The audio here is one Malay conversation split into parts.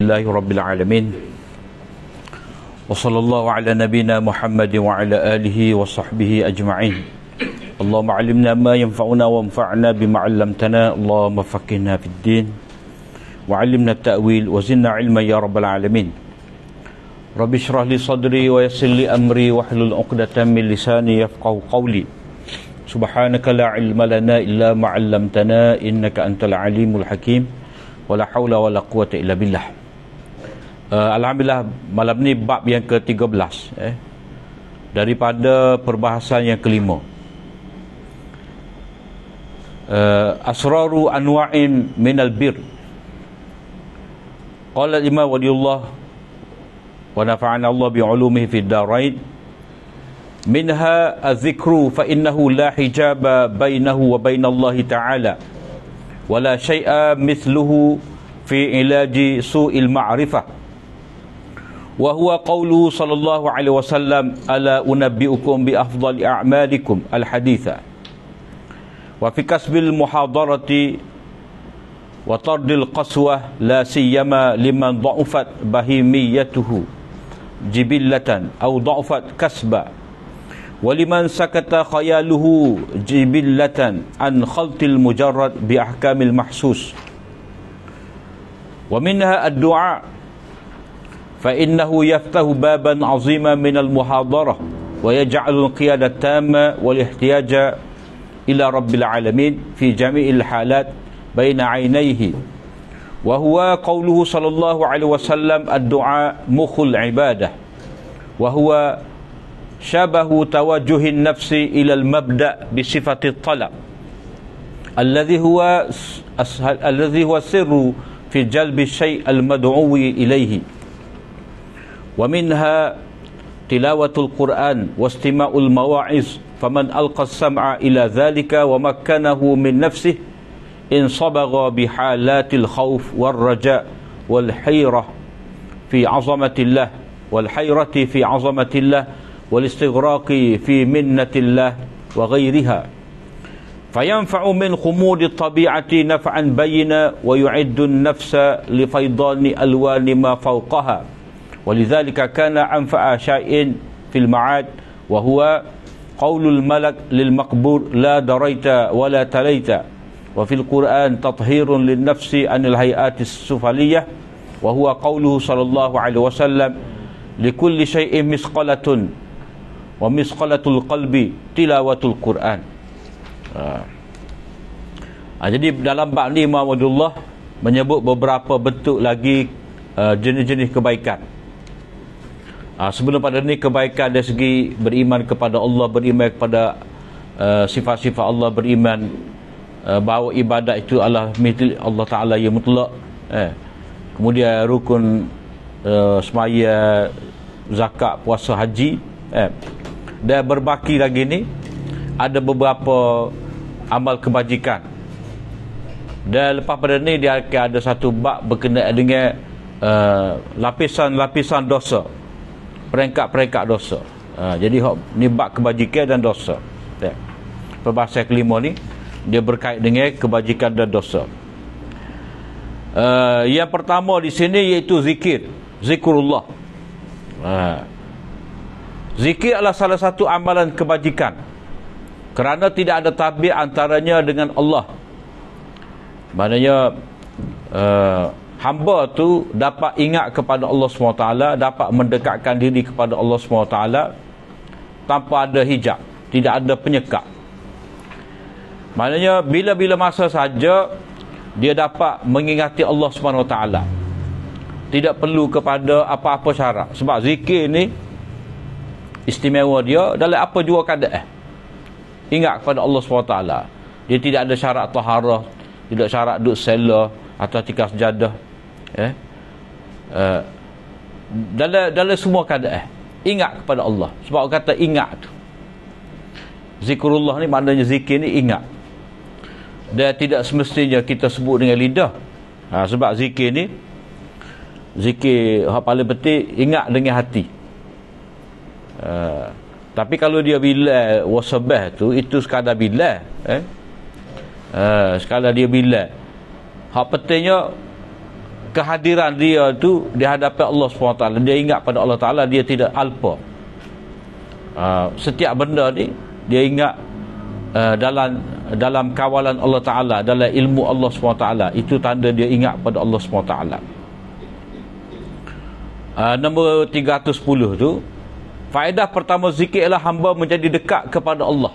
Alhamdulillahi Rabbil Alamin. Wa sallallahu ala nabina Muhammad wa ala alihi wa sahbihi ajma'in. Allahumma alimna ma yanfa'una wa anfa'na bima 'allamtana. Allahumma faqihna fid din wa 'allimna at-ta'wil wa zidna 'ilman ya rabbal alamin. Rabbi shrah li sadri wa yassir li amri wa hlul 'uqdatam min lisani yafqahu qawli. Subhanaka la 'ilma lana illa ma 'allamtana innaka antal alimul hakim. Wala haula wala quwata illa billah. Alhamdulillah, malam ni bab yang ke-13 daripada perbahasan yang kelima. Asraru anwa'in minal bir. Qala Imam Waliullah wa nafa'ana Allah bi'ulumihi fid darain. Minha az-zikru fa innahu la hijaba bainahu wa bainallahi ta'ala wala syai'a mithluhu fi ilaji su'il ma'rifah wa huwa qawluhu sallallahu alaihi wasallam ala unabbi'ukum bi afdali a'malikum al-haditha wa fi kasbil muhadarati wa tardil qaswah la siyama liman dha'ufat bahimiyatuhu jibillatan aw dha'ufat kasba waliman sakata khayaluhu jibillatan an khaltil mujarrad bi ahkamil mahsus wa minha ad-du'a fa innahu yaftahu baban 'azima min al-muhadarah wa yaj'alu al-qiyada tamma wal ihtiyaja ila rabbil alamin fi jami'il halat baina 'ainayhi wa huwa qawluhu sallallahu alaihi wasallam ad-du'a mukhul ibadah wa huwa shabahu tawajjuhin nafsi ila al-mabda' bi sifati at-talab alladhi huwa sirru fi jalbi syai' al-mad'uwi ilayhi wa minha tilawatul Qur'an wa istima'ul mawa'iz faman alqa as-sam'a ila dhalika wa makkanahu min nafsihi in sabagha bi halatil khawf wal raja' wal hayrah fi 'azamatillah wal hayrati fi 'azamatillah والاستغراق في منة الله وغيرها فينفع من خمود الطبيعة نفعا بينا ويعد النفس لفيضان ألوان ما فوقها ولذلك كان أنفع شيء في المعاد وهو قول الملك للمقبور لا دريت ولا تليت وفي القرآن تطهير للنفس عن الهيئات السفلية وهو قوله صلى الله عليه وسلم لكل شيء مثقلة wa misqalatul qalbi tilawatul Quran. Jadi dalam bab ni Imam Abdullah menyebut beberapa bentuk lagi jenis-jenis kebaikan. Sebelum pada ni kebaikan dari segi beriman kepada Allah, beriman kepada sifat-sifat Allah, beriman bahawa ibadat itu adalah milik Allah Ta'ala yang mutlak. Kemudian rukun semaya, zakat, puasa, haji. Dan berbaki lagi ni ada beberapa amal kebajikan. Dan lepas pada ni dia akan ada satu bab berkenaan dengan lapisan-lapisan dosa, peringkat-peringkat dosa. Jadi ni bab kebajikan dan dosa. Perbahasan kelima ni dia berkait dengan kebajikan dan dosa. Yang pertama di sini iaitu zikrullah. Zikir adalah salah satu amalan kebajikan kerana tidak ada tabir antaranya dengan Allah. Maknanya hamba tu dapat ingat kepada Allah SWT, dapat mendekatkan diri kepada Allah SWT tanpa ada hijab, tidak ada penyekat. Maknanya bila-bila masa saja dia dapat mengingati Allah SWT, tidak perlu kepada apa-apa syarat. Sebab zikir ni istimewa dia dalam apa jua keadaan. Ingat kepada Allah SWT. Dia tidak ada syarat taharah, tidak syarat duduk sela atau tikar sejadah. Dalam semua keadaan ingat kepada Allah. Sebab orang kata ingat tu. Zikrullah ni maknanya zikir ni ingat. Dan tidak semestinya kita sebut dengan lidah. Sebab zikir ni, zikir yang paling penting ingat dengan hati. Tapi kalau dia bila wasabah tu, itu sekadar bila sekadar dia bila. Hak pentingnya kehadiran dia tu di hadapan Allah SWT, dia ingat pada Allah Ta'ala, dia tidak alpa. Setiap benda ni dia ingat dalam kawalan Allah Ta'ala, dalam ilmu Allah SWT. Itu tanda dia ingat pada Allah SWT. Nombor 310 tu, faedah pertama zikir ialah hamba menjadi dekat kepada Allah.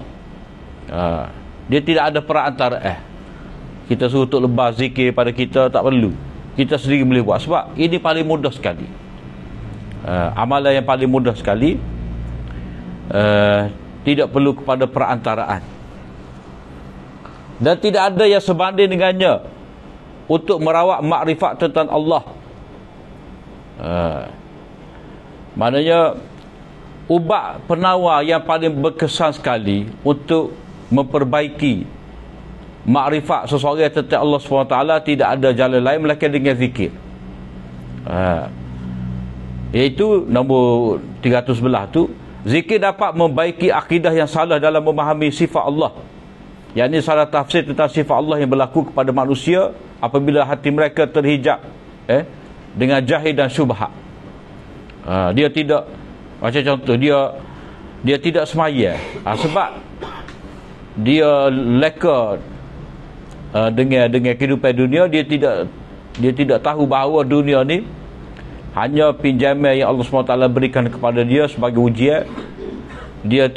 Dia tidak ada perantaraan. Kita suruh untuk lebar zikir pada kita, tak perlu. Kita sendiri boleh buat. Sebab ini paling mudah sekali. Amalan yang paling mudah sekali. Tidak perlu kepada perantaraan. Dan tidak ada yang sebanding dengannya untuk merawat makrifat tentang Allah. Maknanya ubat penawar yang paling berkesan sekali untuk memperbaiki makrifat seseorang tentang Allah SWT, tidak ada jalan lain melainkan dengan zikir. Iaitu nombor 311 tu, zikir dapat membaiki akidah yang salah dalam memahami sifat Allah. Yang ini salah tafsir tentang sifat Allah yang berlaku kepada manusia apabila hati mereka terhijab dengan jahil dan syubhat. Dia tidak, macam contoh, dia tidak semaya sebab dia leka dengan kehidupan dunia. Dia tidak tahu bahawa dunia ni hanya pinjaman yang Allah SWT berikan kepada dia sebagai ujian. Dia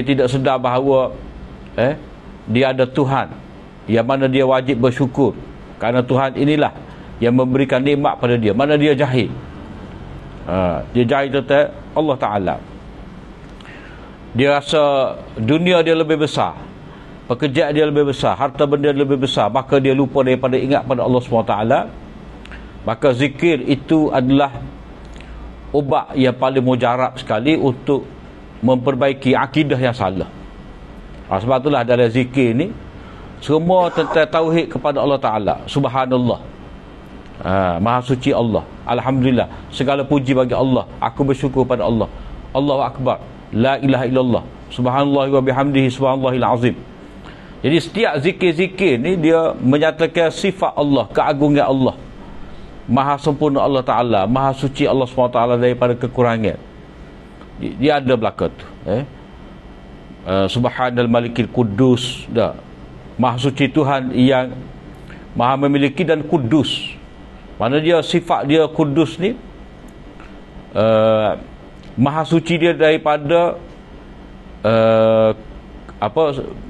tidak sedar bahawa dia ada Tuhan yang mana dia wajib bersyukur, kerana Tuhan inilah yang memberikan nikmat pada dia. Mana dia jahil. Dia jahil tentang Allah Ta'ala. Dia rasa dunia dia lebih besar, pekerjaan dia lebih besar, harta benda dia lebih besar, maka dia lupa daripada ingat pada Allah SWT. Maka zikir itu adalah ubat yang paling mujarab sekali untuk memperbaiki akidah yang salah. Sebab itulah dalam zikir ni semua tentang tauhid kepada Allah Ta'ala. Subhanallah, Maha suci Allah, Alhamdulillah, segala puji bagi Allah, aku bersyukur pada Allah, Allahu Akbar, la ilaha illallah, subhanallah wa bihamdihi, subhanallahil azim. Jadi setiap zikir-zikir ni dia menyatakan sifat Allah, keagungan Allah, maha sempurna Allah Ta'ala, maha suci Allah SWT daripada kekurangan. Dia ada belakang tu. Subhanal malikil kudus, dah, maha suci Tuhan yang maha memiliki dan kudus. Mana dia sifat dia kudus ni, maha suci dia daripada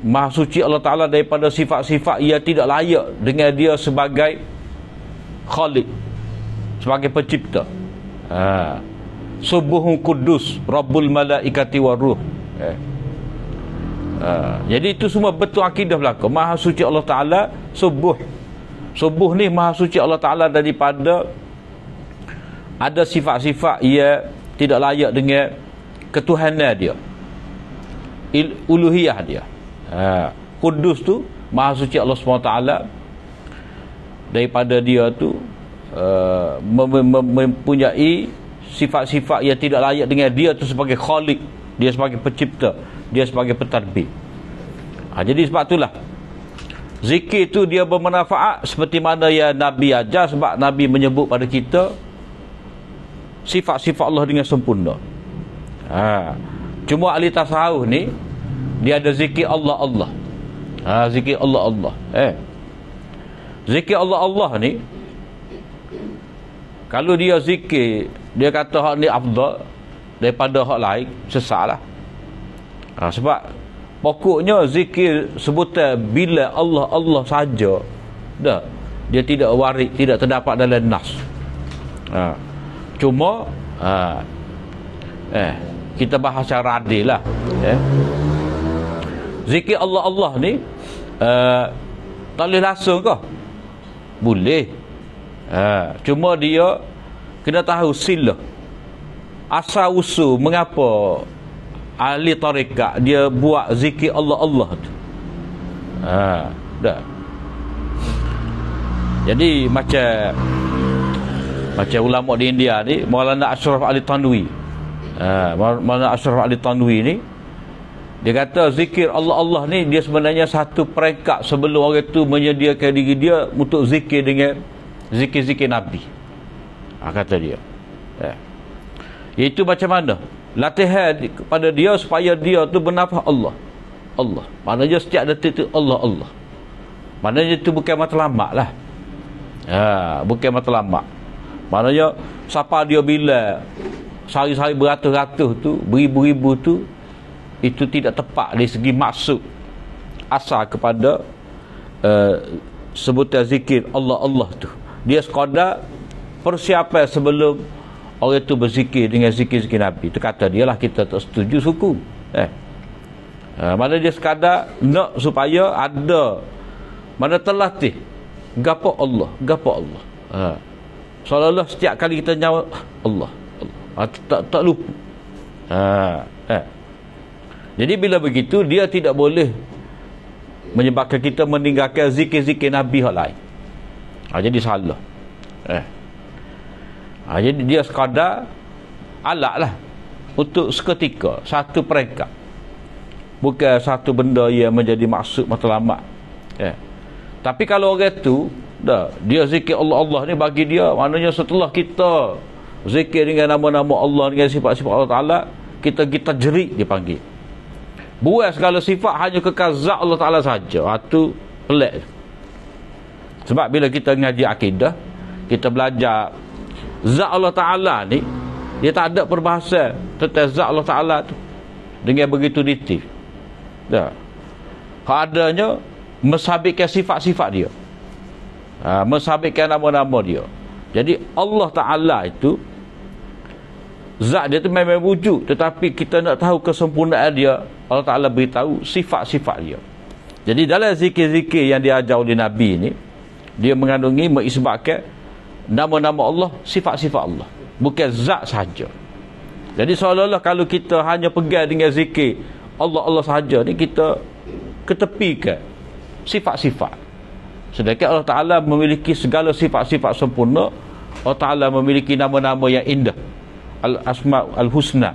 maha suci Allah Ta'ala daripada sifat-sifat yang tidak layak dengan dia sebagai khalik, sebagai pencipta. Subuhun kudus Rabbul malaikati waruh. Jadi itu semua betul akidah belaka. Maha suci Allah Ta'ala, subuh ni maha suci Allah Ta'ala daripada ada sifat-sifat yang tidak layak dengan ketuhanan dia, uluhiyah dia. Kudus tu maha suci Allah SWT daripada dia tu mempunyai sifat-sifat yang tidak layak dengan dia tu sebagai khalik, dia sebagai pencipta, dia sebagai pentadbir. Jadi sebab itulah zikir tu dia bermanfaat seperti mana yang Nabi ajar, sebab Nabi menyebut pada kita sifat-sifat Allah dengan sempurna. Cuma ahli tasawuf ni dia ada zikir Allah. Zikir Allah. Zikir Allah ni, kalau dia zikir, dia kata hak ni afdal daripada hak lain, sesatlah. Sebab pokoknya zikir sebutan bila Allah saja, dah, dia tidak warid, tidak terdapat dalam nas. Cuma kita bahas secara adil lah. Zikir Allah ni tak boleh langsung ke? Boleh. Cuma dia kena tahu sila, asal usul mengapa ahli tarikat dia buat zikir Allah tu. Dah. Jadi macam ulama di India ni, Maulana Ashraf Ali Tanwi. Maulana Ashraf Ali Tanwi ni dia kata zikir Allah ni dia sebenarnya satu peringkat sebelum orang tu menyediakan diri dia untuk zikir dengan zikir-zikir Nabi. Kata dia. Iaitu macam mana? Latihan kepada dia supaya dia tu bernafas Allah. Allah. Maknanya setiap detik tu Allah, Allah. Maknanya itu bukan matlamat lah. Bukan matlamat. Maknanya siapa dia bila sehari-hari beratus-ratus tu, beribu-ribu tu, itu tidak tepat dari segi maksud asal kepada sebutan zikir Allah, Allah tu. Dia sekadar persiapan sebelum orang itu berzikir dengan zikir-zikir Nabi. Itu kata dia lah, kita tak setuju suku. Mana dia sekadar nak supaya ada, mana terlatih gapo Allah, gapo Allah. Seolah-olah setiap kali kita nyawa Allah, Allah. Tak lupa. Jadi bila begitu, dia tidak boleh menyebabkan kita meninggalkan zikir-zikir Nabi yang lain. Jadi salah. Jadi dia sekadar alat lah untuk seketika, satu peringkat, bukan satu benda yang menjadi maksud matlamat. Tapi kalau orang tu dia zikir Allah, Allah ni bagi dia, maknanya setelah kita zikir dengan nama-nama Allah, dengan sifat-sifat Allah Ta'ala, kita jerit dipanggil. Buat segala sifat hanya kekal zat Allah Ta'ala saja. Itu pelik. Sebab bila kita ngaji akidah, kita belajar zat Allah Ta'ala ni, dia tak ada perbahasan tentang zat Allah Ta'ala tu dengan begitu detail. Adanya mensabitkan sifat-sifat dia, mensabitkan nama-nama dia. Jadi Allah Ta'ala itu zat dia tu memang wujud, tetapi kita nak tahu kesempurnaan dia, Allah Ta'ala beritahu sifat-sifat dia. Jadi dalam zikir-zikir yang diajar oleh Nabi ni, dia mengandungi mengisbatkan nama-nama Allah, sifat-sifat Allah, bukan zat sahaja. Jadi seolah-olah kalau kita hanya pegang dengan zikir Allah, Allah sahaja ni, kita ketepikan sifat-sifat. Sedangkan Allah Ta'ala memiliki segala sifat-sifat sempurna. Allah Ta'ala memiliki nama-nama yang indah, Al-Asma' Al-Husna.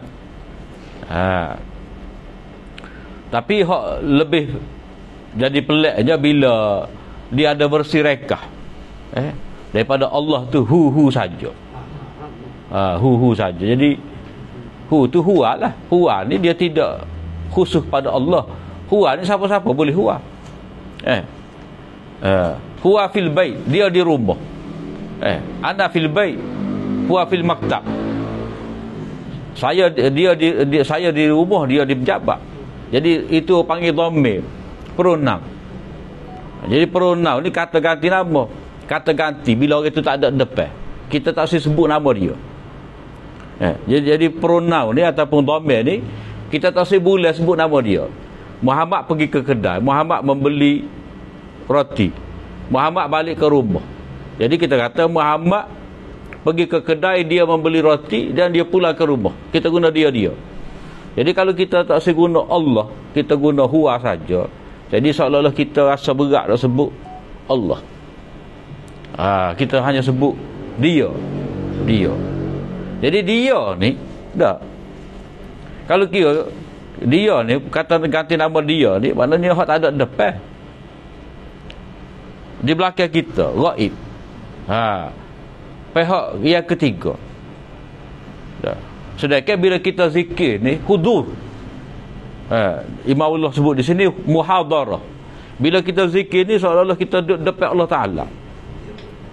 Tapi lebih jadi peliknya bila dia ada versi rekah daripada Allah tu hu saja. Hu saja. Jadi hu tu huwa lah. Huwa ni dia tidak khusus pada Allah. Huwa ni siapa-siapa boleh huwa. Huwa fil bait, dia di rumah. Ana fil bait, huwa fil maktab. Saya saya di rumah, dia di pejabat. Jadi itu panggil dhamir, pronoun. Jadi pronoun ni kata ganti nama. Kata ganti bila orang itu tak ada depan, kita tak usah sebut nama dia. Jadi pronoun ni ataupun dhamir ni, kita tak usah boleh sebut nama dia. Muhammad pergi ke kedai, Muhammad membeli roti, Muhammad balik ke rumah. Jadi kita kata Muhammad pergi ke kedai, dia membeli roti dan dia pulang ke rumah. Kita guna dia. Jadi kalau kita tak usah guna Allah, kita guna huwa saja, jadi seolah-olah kita rasa berat nak sebut Allah. Kita hanya sebut dia. Jadi dia ni kalau kira dia ni kata ganti nama dia ni, maknanya hak tak ada depan, di belakang kita ghaib. Pihak yang ketiga. Sedangkan bila kita zikir ni hudur, Imam Allah sebut di sini muhadarah. Bila kita zikir ni seolah-olah kita duduk depan Allah Ta'ala,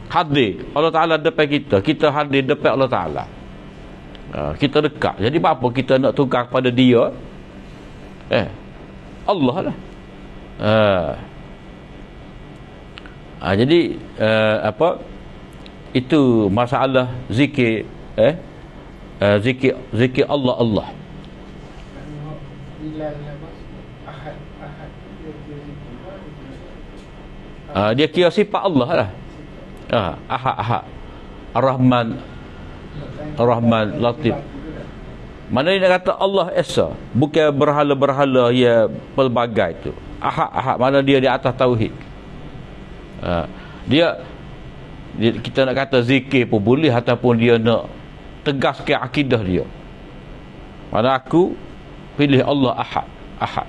hadir Allah Ta'ala depan kita hadir depan Allah Ta'ala. Kita dekat. Jadi apa kita nak tukar kepada dia? Allah lah. Jadi itu masalah zikir, zikir Allah, Allah. Dia kira sifat Allah lah. Ahad, Ar-Rahman, Latif. Mana dia kata Allah Esa, bukan berhala-berhala yang pelbagai tu. Ahad, mana dia di atas tauhid. Dia kita nak kata zikir pun boleh, ataupun dia nak tegaskan akidah dia. Mana aku pilih Allah Ahad.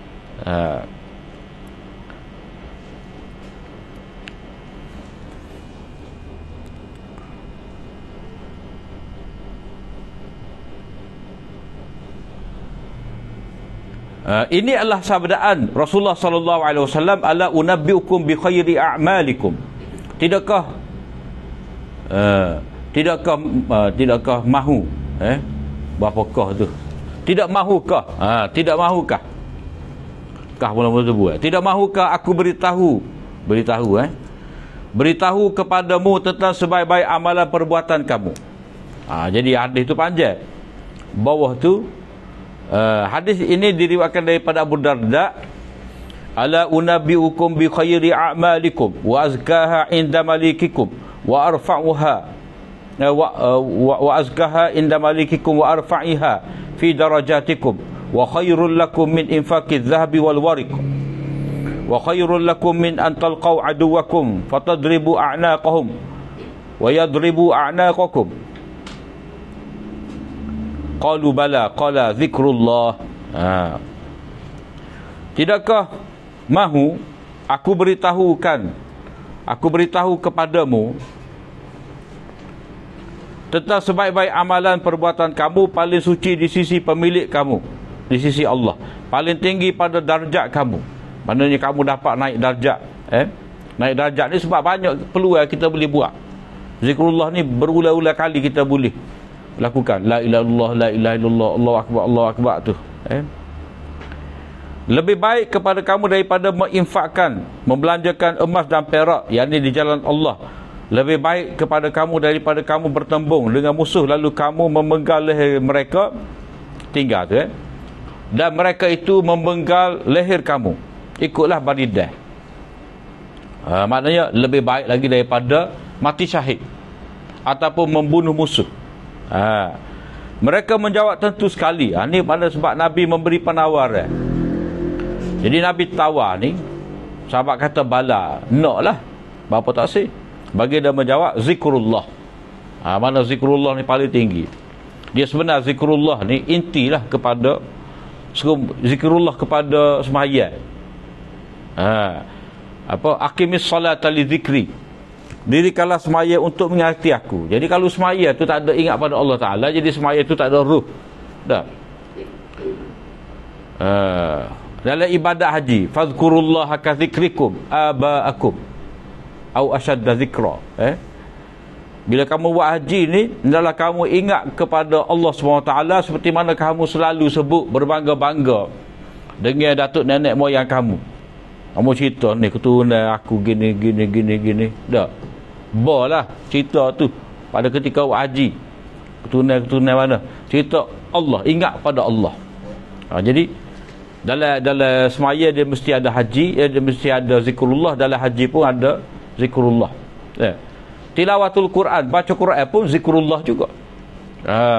Ini adalah sabdaan Rasulullah sallallahu alaihi wasallam, ala unabbiukum bi khairi a'malikum. Tidakkah mahu berapakah tu? Tidak mahukah? Tidak mahukah? Kah mula-mula tu buat. Tidak mahukah aku beritahu kepadamu tentang sebaik-baik amalan perbuatan kamu. Jadi hadis tu panjang. Bawah tu hadis ini diriwayatkan daripada Abu Darda, ala unabbiukum bi khairi a'malikum wa azkaha inda malikikum wa arfa'uha wa azkaha inda malikikum wa arfa'iha fi darajatikum wa khairul lakum min infaqiz zahabi wal wariq wa khairul lakum min an talqaw aduwakum fatadribu a'naqahum wa yadribu a'naqakum. Qalu bala, qala zikrullah. Tidakkah mahu aku beritahu kepadamu tentang sebaik-baik amalan perbuatan kamu paling suci di sisi pemilik kamu, di sisi Allah, paling tinggi pada darjat kamu. Maknanya kamu dapat naik darjat. Naik darjat ni sebab banyak peluang kita boleh buat. Zikrullah ni berulang-ulang kali kita boleh lakukan. La ilaha illallah, la ilaha illallah, Allahu akbar tu. Lebih baik kepada kamu daripada menginfakkan, membelanjakan emas dan perak, yakni di jalan Allah. Lebih baik kepada kamu daripada kamu bertembung dengan musuh lalu kamu memenggal leher mereka, tinggal tu dan mereka itu memenggal leher kamu, ikutlah baridah. Maknanya lebih baik lagi daripada mati syahid ataupun membunuh musuh. Mereka menjawab tentu sekali. Ni pada sebab Nabi memberi penawar. Jadi Nabi tawar ni, sahabat kata bala, nak lah, berapa tak sih? Bagi dia menjawab zikrullah. Mana zikrullah ni paling tinggi. Dia sebenar zikrullah ni intilah kepada zikrullah kepada sembahyang. Aqimis salata li zikri, dirikanlah sembahyang untuk mengingati aku. Jadi kalau sembahyang tu tak ada ingat pada Allah Ta'ala, jadi sembahyang tu tak ada ruh. Dah. Dalam ibadat haji, fazkurullaha ka zikrikum aba'akum au asyadda zikra. Bila kamu buat haji ni, hendaklah kamu ingat kepada Allah SWT seperti mana kamu selalu sebut berbangga-bangga dengan datuk nenek moyang kamu. Kamu cerita ni keturunan aku gini. Dah. Balah cerita tu pada ketika buat haji. Keturunan mana? Cerita Allah, ingat pada Allah. Jadi dalam semaya dia mesti ada haji, dia mesti ada zikrullah. Dalam haji pun ada zikrullah. Tilawatul Quran, baca Quran pun zikrullah juga.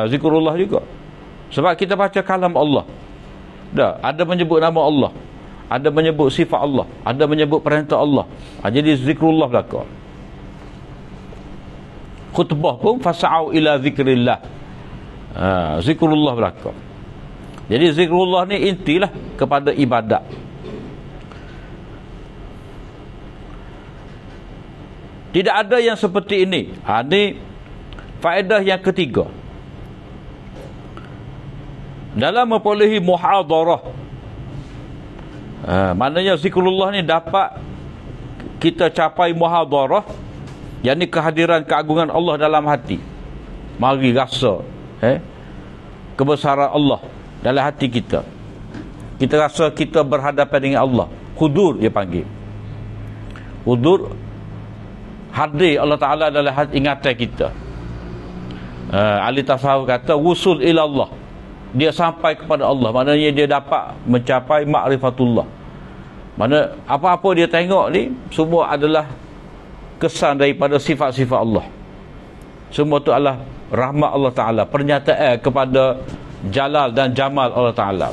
Zikrullah juga. Sebab kita baca kalam Allah. Dah, ada menyebut nama Allah, ada menyebut sifat Allah, ada menyebut perintah Allah. Jadi zikrullah belaka. Khutbah pun fasa'au ila zikrillah. Zikrullah belaka. Jadi zikrullah ni intilah kepada ibadat. Tidak ada yang seperti ini. Ini faedah yang ketiga. Dalam memperolehi muhadarah, maknanya zikrullah ni dapat kita capai muhadarah, yakni kehadiran keagungan Allah dalam hati. Mari rasa kebesaran Allah dalam hati kita. Kita rasa kita berhadapan dengan Allah. Hudur dia panggil. Hudur, hadir Allah Ta'ala dalam hati ingatan kita. Ahli tasawuf kata wusul ila Allah, dia sampai kepada Allah. Maknanya dia dapat mencapai ma'rifatullah. Mana apa-apa dia tengok ni semua adalah kesan daripada sifat-sifat Allah. Semua tu adalah rahmat Allah Ta'ala, pernyataan kepada jalal dan jamal Allah Ta'ala.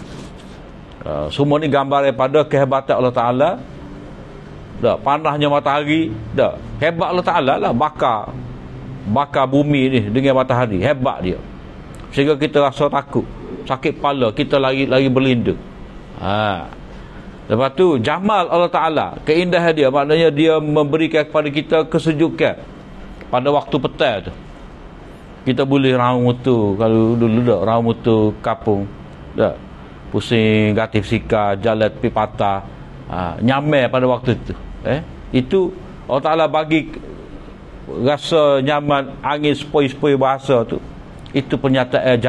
Semua ni gambar daripada kehebatan Allah Ta'ala. Panahnya matahari, hebat Allah Ta'ala lah, bakar bumi ni dengan matahari. Hebat dia, sehingga kita rasa takut, sakit kepala, kita lagi berlindung. Lepas tu jamal Allah Ta'ala, keindahan dia, maknanya dia memberikan kepada kita kesejukan pada waktu petang tu. Kita boleh raung motor, kalau dulu raung motor kapung, pusing gatif sika, jalan tepi patah, nyamai pada waktu itu. Itu Allah Ta'ala bagi rasa nyaman, angin sepoi-sepoi bahasa tu. Itu pernyataan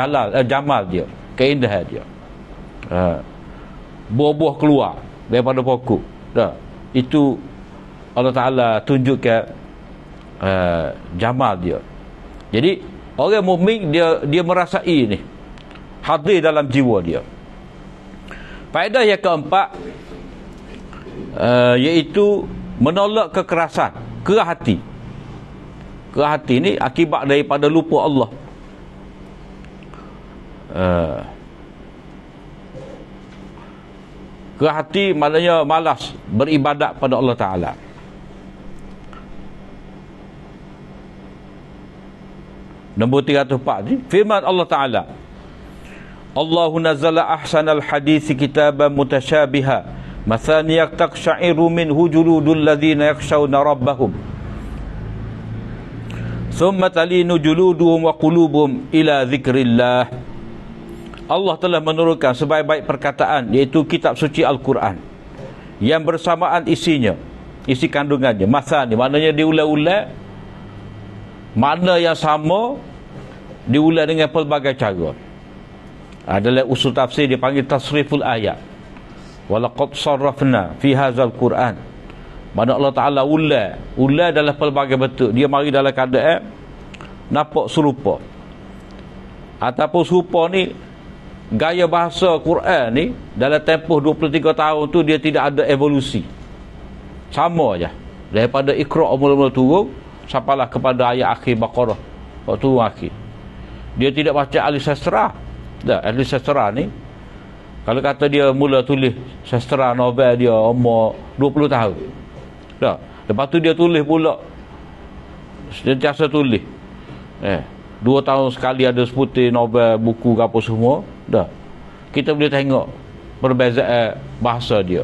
jamal dia, keindahan dia. Buah-buah keluar daripada pokok. Itu Allah Ta'ala tunjukkan jamal dia. Jadi orang mukmin dia merasai ni, hadir dalam jiwa dia. Faedah yang keempat, iaitu menolak kekerasan, kerah hati. Kerah hati ni akibat daripada lupa Allah. Kerah hati maknanya malas beribadat pada Allah Ta'ala. Nombor 304 ni, firman Allah Ta'ala, Allahu nazzala ahsanal hadisi kitaban mutasyabiha mathaniya taqsha'iru minhu juludul ladzina yakhshawna rabbahum thumma talinu juluduhum wa qulubuhum ila dzikrillah. Allah telah menurunkan sebaik-baik perkataan, iaitu kitab suci Al-Quran, yang bersamaan isinya, isi kandungannya, mathani maknanya diulang-ulang, makna yang sama diulang dengan pelbagai cara. Adalah usul tafsir dipanggil tasriful ayat. Walaqad sarrafna fi hadzal Quran. Mana Allah Ta'ala ulang dalam pelbagai bentuk. Dia mari dalam keadaan nampak serupa, ataupun serupa ni gaya bahasa Quran ni dalam tempoh 23 tahun tu dia tidak ada evolusi. Sama aja daripada Iqra' mula-mula turun sampailah kepada ayat akhir Baqarah, waktu akhir. Dia tidak baca ahli sastra. Ahli sastra ni, kalau kata dia mula tulis sastra novel dia umur 20 tahun. Lepas tu dia tulis pula, sentiasa tulis. 2 tahun sekali ada seputar novel, buku apa semua. Kita boleh tengok perbezaan bahasa dia.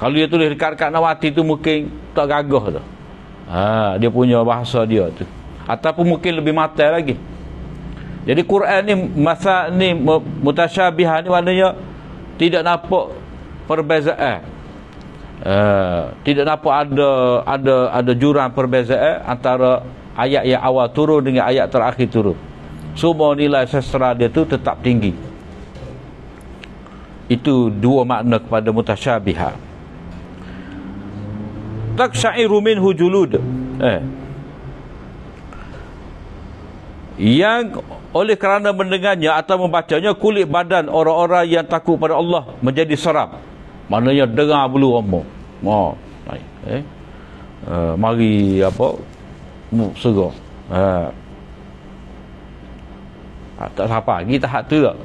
Kalau dia tulis dekat-dekat Nawati tu mungkin tak gagah tu. Dia punya bahasa dia tu. Ataupun mungkin lebih matai lagi. Jadi Quran ni, masa ni mutasyabihah ni maknanya tidak nampak perbezaan. Tidak nampak ada jurang perbezaan antara ayat yang awal turun dengan ayat terakhir turun. Semua nilai sastra dia tu tetap tinggi. Itu dua makna kepada mutasyabihah. Taqsha'iru minhu julud. Yang oleh kerana mendengarnya atau membacanya, kulit badan orang-orang yang takut pada Allah menjadi seram. Maknanya dengar bulu omong. Mari apa? Segar. Tak siapa lagi tahap tu tak?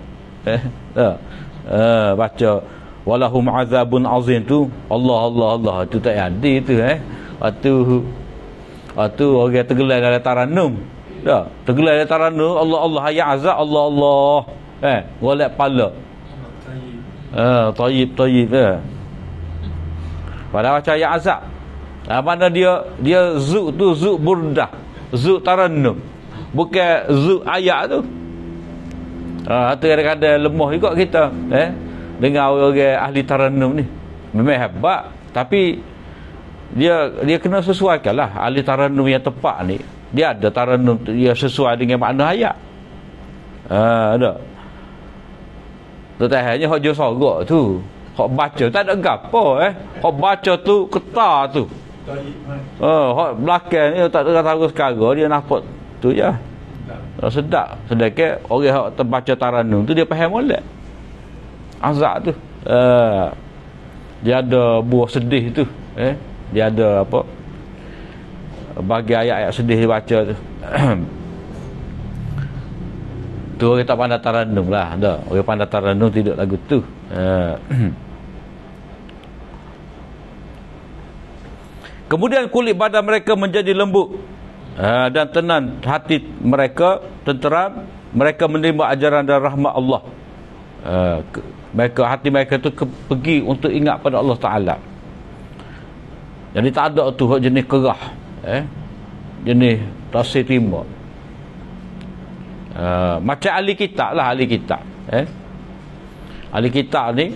Baca walahum azabun azim tu, Allah tu tak ada tu. Waktu orang tergelar dalam taranum. Tergelar dalam taranum, Allah ayat azab, Allah. Golek pala. Tayyib. Pada baca ayat azab. Mana dia zuk tu zuk burdah, zuk taranum. Bukan zuk ayat tu. Itu kadang-kadang lemah juga kita dengar orang ahli taranum ni. Memang hebat, tapi dia kena sesuaikan lah. Ahli taranum yang tepat ni, dia ada taranum dia sesuai dengan makna ayat. Ada. Tetapi hak jo sorok tu, hak baca tak ada gapo hak baca tu ketar tu. Hak belakang ni tak ada tahu sekarang, dia nampak tu je. Sedap. Sedangkan orang yang terbaca taranum tu dia faham molek azab tu. Dia ada buah sedih tu. Dia ada apa, bagi ayat-ayat sedih dia baca tu. Tu orang tak pandai taranum lah. Orang pandai taranum tidak lagu tu. Kemudian kulit badan mereka menjadi lembut, dan tenang hati mereka, tenteram, mereka menerima ajaran dan rahmat Allah. Hati mereka tu pergi untuk ingat pada Allah Ta'ala. Jadi tak ada tu jenis kerah, jenis tak terima. Macam ahli kitab lah, ahli kitab. Ahli kitab ni,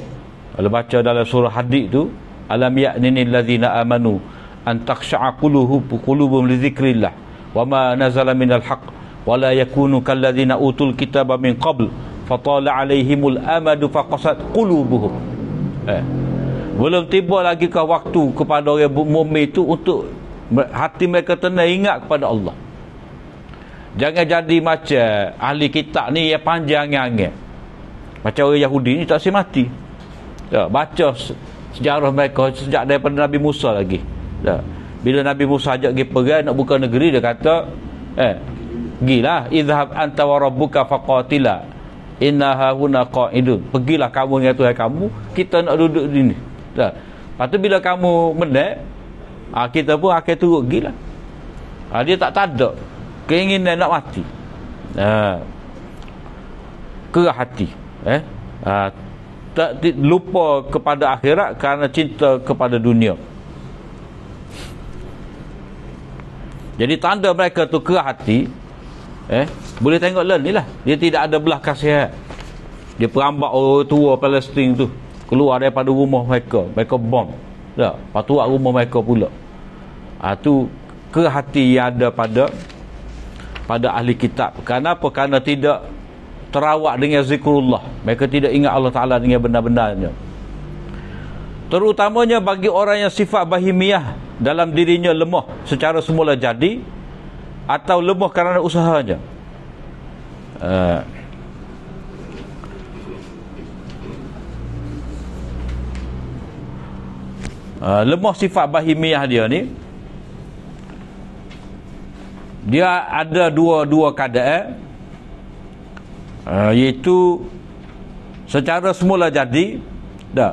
kalau baca dalam surah Hadid tu, alam ya'nini allazina amanu an takhsha'a qulubuhum li dzikrillah wa ma nazala minal haqq wa la yakunu kalladzina utul kitaba min qabl fatala 'alaihimul amadu faqasat qulubuhum. Belum tiba lagi ke waktu kepada orang mukmin itu untuk hati mereka tenang ingat kepada Allah. Jangan jadi macam ahli kitab ni yang panjang angan. Macam orang Yahudi ni tak mati. Ya, baca sejarah mereka sejak daripada Nabi Musa lagi. Ya. Bila Nabi Musa ajak pergi perang nak buka negeri, dia kata, pergilah, idhhab anta wa rabbuka faqatila inna hahuna qa'idun. Pergilah kamu dengan Tuhan kamu, kita nak duduk di sini. Ya. Lepas tu bila kamu menang, kita pun akan turut pergilah. Dia tak ada keinginan nak mati. Kerah hati. Tak lupa kepada akhirat kerana cinta kepada dunia. Jadi tanda mereka tu kerah hati, boleh tengok ni lah. Dia tidak ada belah kasihan. Dia perambak orang tua Palestin tu keluar daripada rumah mereka bom. Tak, patuak rumah mereka pula. Tu kerah hati yang ada pada ahli kitab. Kenapa? Kerana tidak terawak dengan zikrullah. Mereka tidak ingat Allah Ta'ala dengan benar-benarnya. Terutamanya bagi orang yang sifat bahimiyah dalam dirinya lemah secara semula jadi atau lemah kerana usahanya. Lemah sifat bahimiyah dia ni, dia ada dua keadaan, iaitu secara semula jadi,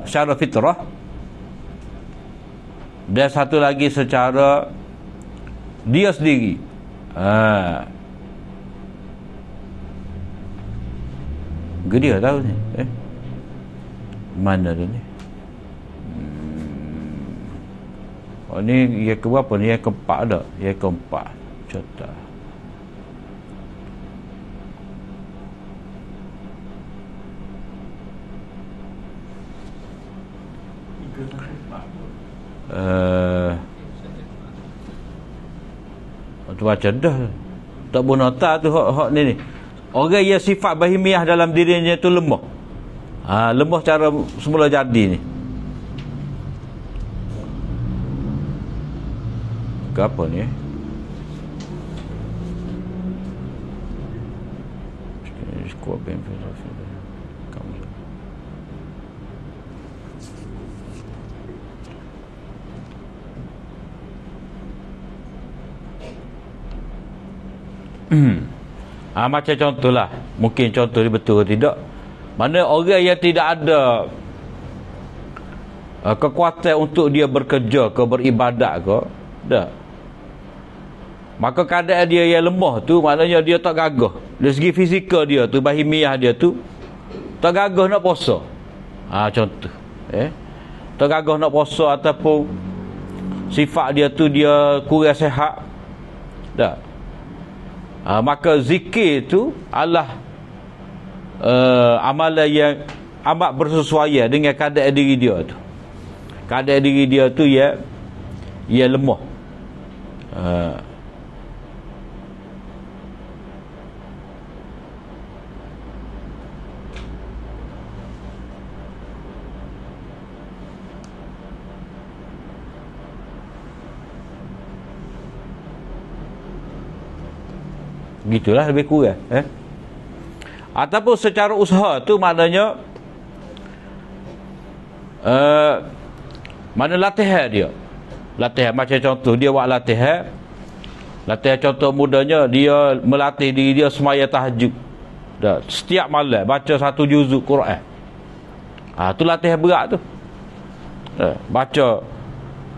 secara fitrah, dan satu lagi secara dia sendiri. Dia tahu ni. Mana tu ni? Ni yang keberapa ni? Yang keempat dah. Yang keempat. Contoh. Tu baca dah. Tak boleh nota tu hak ni. Orang yang sifat bahimiyah dalam dirinya tu lemah. Lemah cara semula jadi ni. Ke apa ni? Kuat benefit. Macam contohlah, mungkin contoh ni betul ke tidak, mana orang yang tidak ada kekuatan untuk dia bekerja ke, beribadat ke, maka keadaan dia yang lemah tu, maknanya dia tak gagah dari segi fizikal dia tu, bahimiyah dia tu tak gagah nak puasa. Contoh tak gagah nak puasa, ataupun sifat dia tu dia kurang sihat, maka zikir tu adalah amalan yang amat bersesuaian dengan keadaan diri dia tu. Keadaan diri dia tu ia lemah. Gitulah lebih kurang. Ataupun secara usaha tu maknanya mana latihan dia. Latihan macam contoh dia buat latihan contoh mudahnya dia melatih diri dia semaya tahajud. Setiap malam baca 1 juzuk Quran. Tu latihan berat tu. Baca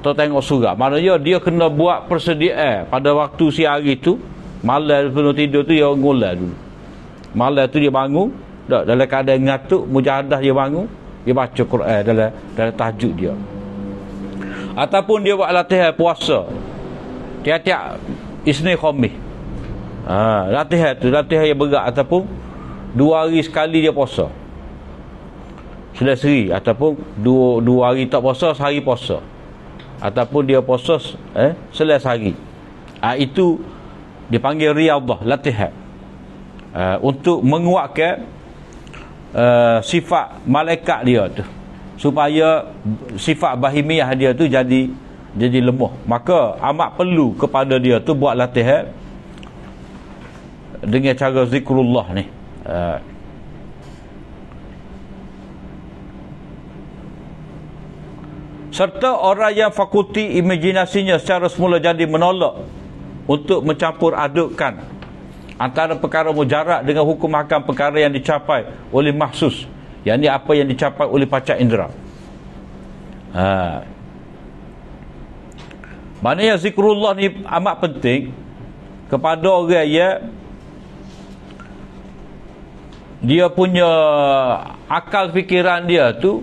atau tengok surah. Maknanya dia kena buat persediaan pada waktu siang hari tu. Malam sebelum tidur tu dia ngulang dulu. Malam tu dia bangun, dalam keadaan ngantuk, mujahadah dia bangun, dia baca Quran dalam tahajud dia. Ataupun dia buat latihan puasa tiap-tiap Isnin Khamis. Latihan tu latihan yang berat, ataupun 2 hari sekali dia puasa. seri ataupun dua hari tak puasa, sehari puasa, ataupun dia puasa selas hari. Itu dipanggil riyadhah, latihan untuk menguatkan sifat malaikat dia tu, supaya sifat bahimiah dia tu jadi lemah. Maka amat perlu kepada dia tu buat latihan dengan cara zikrullah ni. Serta orang yang fakulti imajinasinya secara semula jadi menolak untuk mencampur adukkan antara perkara mujarrad dengan hukum hakam perkara yang dicapai oleh mahsus, yakni apa yang dicapai oleh panca indera. Maknanya zikrullah ni amat penting kepada orang yang dia punya akal fikiran dia tu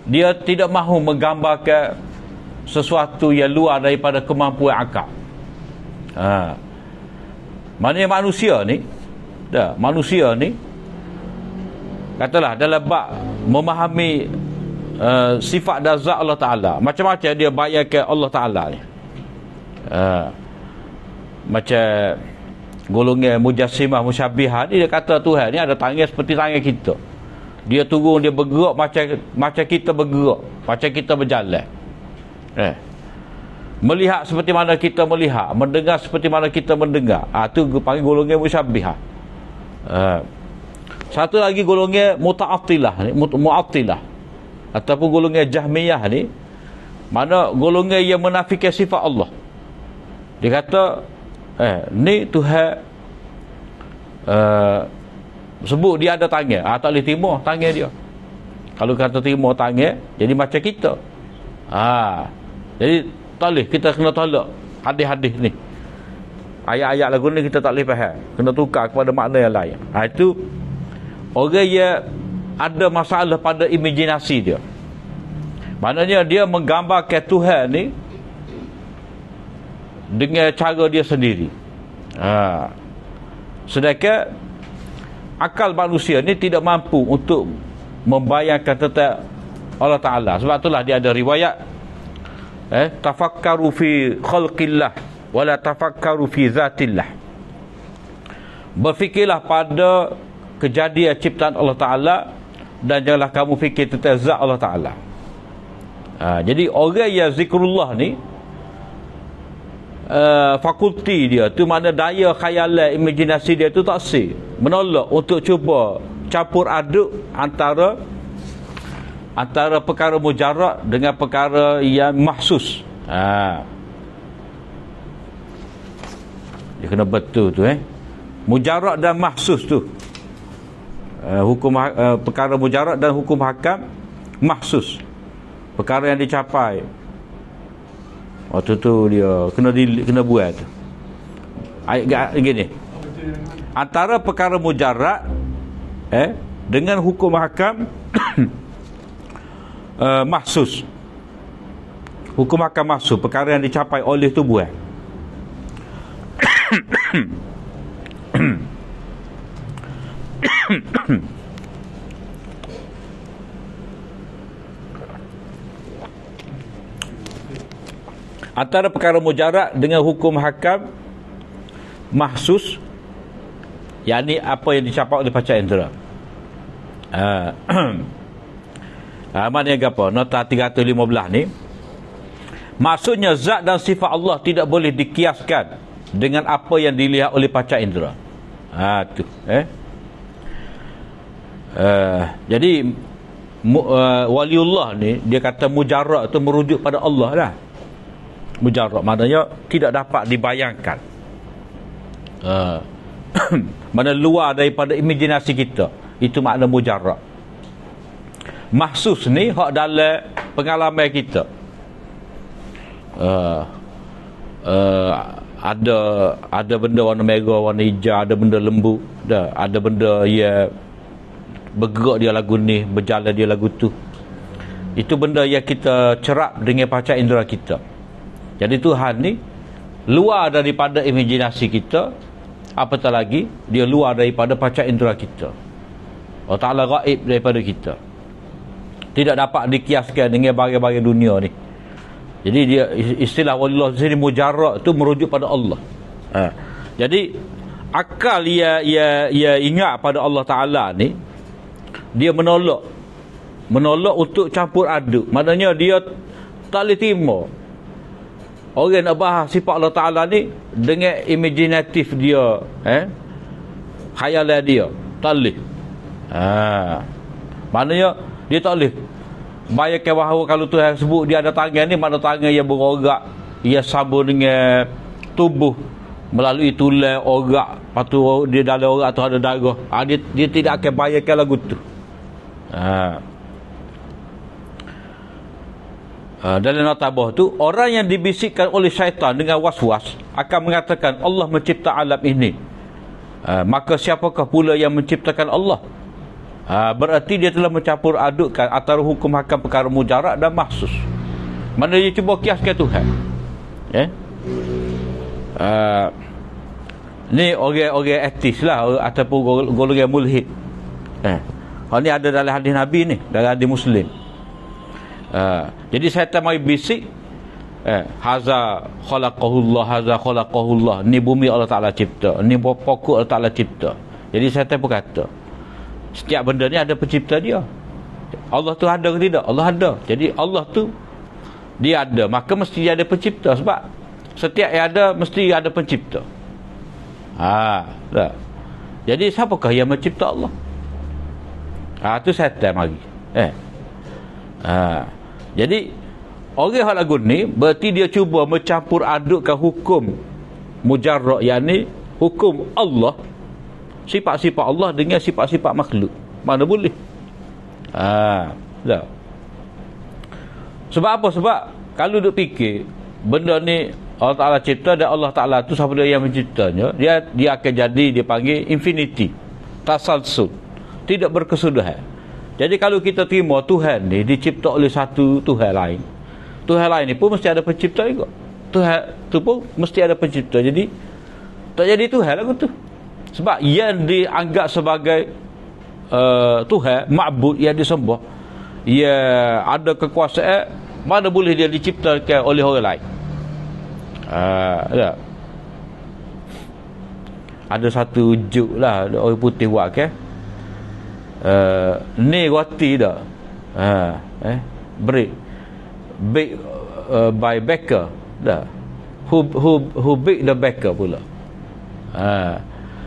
dia tidak mahu menggambarkan sesuatu yang luar daripada kemampuan akal. Maknanya manusia ni katalah dalam bab memahami sifat dan zat Allah Ta'ala, macam-macam dia bayangkan Allah Ta'ala ni. Macam golongan mujassimah musyabihah ni, dia kata Tuhan ni ada tangan seperti tangan kita, dia turun, dia bergerak macam kita bergerak, macam kita berjalan, melihat seperti mana kita melihat, mendengar seperti mana kita mendengar. Tu panggil golongan musyabihah. Satu lagi golongan muta'attilah ni, mu'attilah ataupun golongan jahmiyah ni, mana golongan yang menafikan sifat Allah. Dia kata ni Tuhan sebut dia ada tangan, tak boleh terima tangan dia. Kalau kata terima tangan, jadi macam kita. Jadi tak boleh, kita kena tolak hadis-hadis ni, ayat-ayat lagu ni kita tak boleh faham, kena tukar kepada makna yang lain. Itu orang yang ada masalah pada imajinasi dia. Maknanya dia menggambarkan Tuhan ni dengan cara dia sendiri. Sedangkan akal manusia ni tidak mampu untuk membayangkan tentang Allah Ta'ala. Sebab itulah dia ada riwayat, tafakkaru fi khalqillah wala tafakkaru fi zatillah. Berfikirlah pada kejadian ciptaan Allah Ta'ala dan janganlah kamu fikir tentang zat Allah Ta'ala. Jadi orang yang zikrullah ni, fakulti dia tu, mana daya khayalan imajinasi dia tu tak menolak untuk cuba campur aduk antara perkara mujarrad dengan perkara yang mahsus. Dia kena betul tu, mujarrad dan mahsus tu, hukum perkara mujarrad dan hukum hakam mahsus, perkara yang dicapai. Waktu tu dia kena buat gini, antara perkara mujarrad dengan hukum hakam mahsus. Hukum hakam mahsus, perkara yang dicapai oleh tubuh. Antara perkara mujarrad dengan hukum hakam mahsus, yakni apa yang dicapai oleh panca indera. Maknanya apa? Nota 315 ni, maksudnya zat dan sifat Allah tidak boleh dikiaskan dengan apa yang dilihat oleh panca indera. Jadi waliullah ni, dia kata mujarrad tu merujuk pada Allah lah. Mujarrad maknanya tidak dapat dibayangkan, mana luar daripada imajinasi kita. Itu makna mujarrad. Mahsus ni hak dalam pengalaman kita. Ada benda warna merah, warna hijau, ada benda lembu, ada benda yang bergerak dia lagu ni, berjalan dia lagu tu. Itu benda yang kita cerap dengan panca indera kita. Jadi Tuhan ni luar daripada imajinasi kita, apatah lagi dia luar daripada panca indera kita. Allah Ta'ala gaib daripada kita. Tidak dapat dikiaskan dengan barang-barang dunia ni. Jadi dia istilah walillah sini mujarrad tu merujuk pada Allah. Jadi akal ia ingat pada Allah Taala ni, dia menolak untuk campur aduk. Maknanya dia tak boleh terima orang nak bahas sifat Allah Taala ni dengan imaginatif dia, khayalan dia. Tak boleh. Maknanya dia tak boleh bayangkan bahawa kalau Tuhan sebut dia ada tangan ni, makna tangan yang berorak, ia sambung dengan tubuh melalui tulang orak, lepas tu dia dalam orak tu ada darah. Dia tidak akan bayangkan lagu tu. Dalam notabah tu, orang yang dibisikkan oleh syaitan dengan was-was akan mengatakan Allah mencipta alam ini. Maka siapakah pula yang menciptakan Allah? Berarti dia telah mencampur adukkan antara hukum hakam perkara mujarrad dan mahsus. Mana dia cuba kiaskan Tuhan. Ni orang etis lah, ataupun golongan mulhid. Ni ada dalam hadis Nabi ni, dalam hadis Muslim. Jadi syaitan mari bisik, haza khalaqahullah, ni bumi Allah Ta'ala cipta, ni pokok Allah Ta'ala cipta. Jadi syaitan pun kata setiap benda ni ada pencipta dia. Allah tu ada ke tidak? Allah ada. Jadi Allah tu dia ada, maka mesti dia ada pencipta. Sebab setiap yang ada mesti ada pencipta. Tak. Jadi siapakah yang mencipta Allah? Tu syaitan mari. Jadi orang hal lagu ni berarti dia cuba mencampur adukkan hukum mujarrad, yakni hukum Allah, sifat-sifat Allah dengan sifat-sifat makhluk. Mana boleh? Tak. Sebab apa? Sebab kalau duk fikir benda ni Allah Ta'ala cipta, dan Allah Ta'ala tu siapa dia yang menciptanya, dia akan jadi, dia panggil infinity, tasalsul, tidak berkesudahan. Jadi kalau kita terima Tuhan ni dicipta oleh satu Tuhan lain, Tuhan lain ni pun mesti ada pencipta juga. Tuhan tu pun mesti ada pencipta. Jadi tak jadi Tuhan lah tu. Sebab yang dianggap sebagai Tuhan, ma'bud, yang disembah, ia ada kekuasaan, mana boleh dia diciptakan oleh orang lain. Ada satu juk lah orang putih buat kan, ni roti dah, break by baker dah, who bake the baker pula.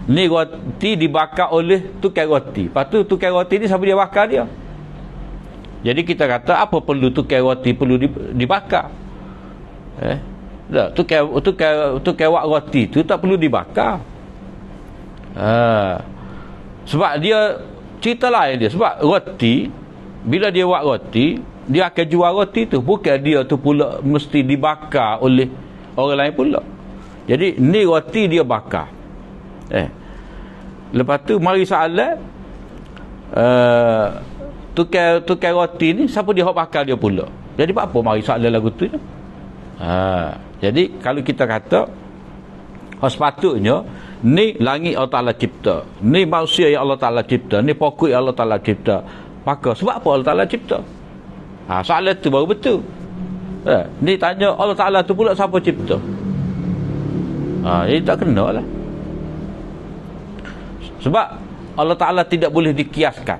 Ni roti dibakar oleh tukang roti. Lepas tu tukang roti ni siapa dia bakar dia? Jadi kita kata apa perlu tukang roti perlu dibakar? Tak, tukang buat roti tu tak perlu dibakar. Sebab dia cerita lain dia. Sebab roti, bila dia buat roti, dia akan jual roti tu. Bukan dia tu pula mesti dibakar oleh orang lain pula. Jadi ni roti dia bakar. Lepas tu mari soalan, tukang roti ni siapa dia hok bakar dia pula? Jadi apa mari soalan lagu tu? Jadi kalau kita kata sepatutnya ni langit Allah Ta'ala cipta, ni manusia yang Allah Ta'ala cipta, ni pokok yang Allah Ta'ala cipta, maka sebab apa Allah Ta'ala cipta? Soalan tu baru betul. Ni tanya Allah Ta'ala tu pula siapa cipta? Jadi tak kena lah. Sebab Allah Ta'ala tidak boleh dikiaskan.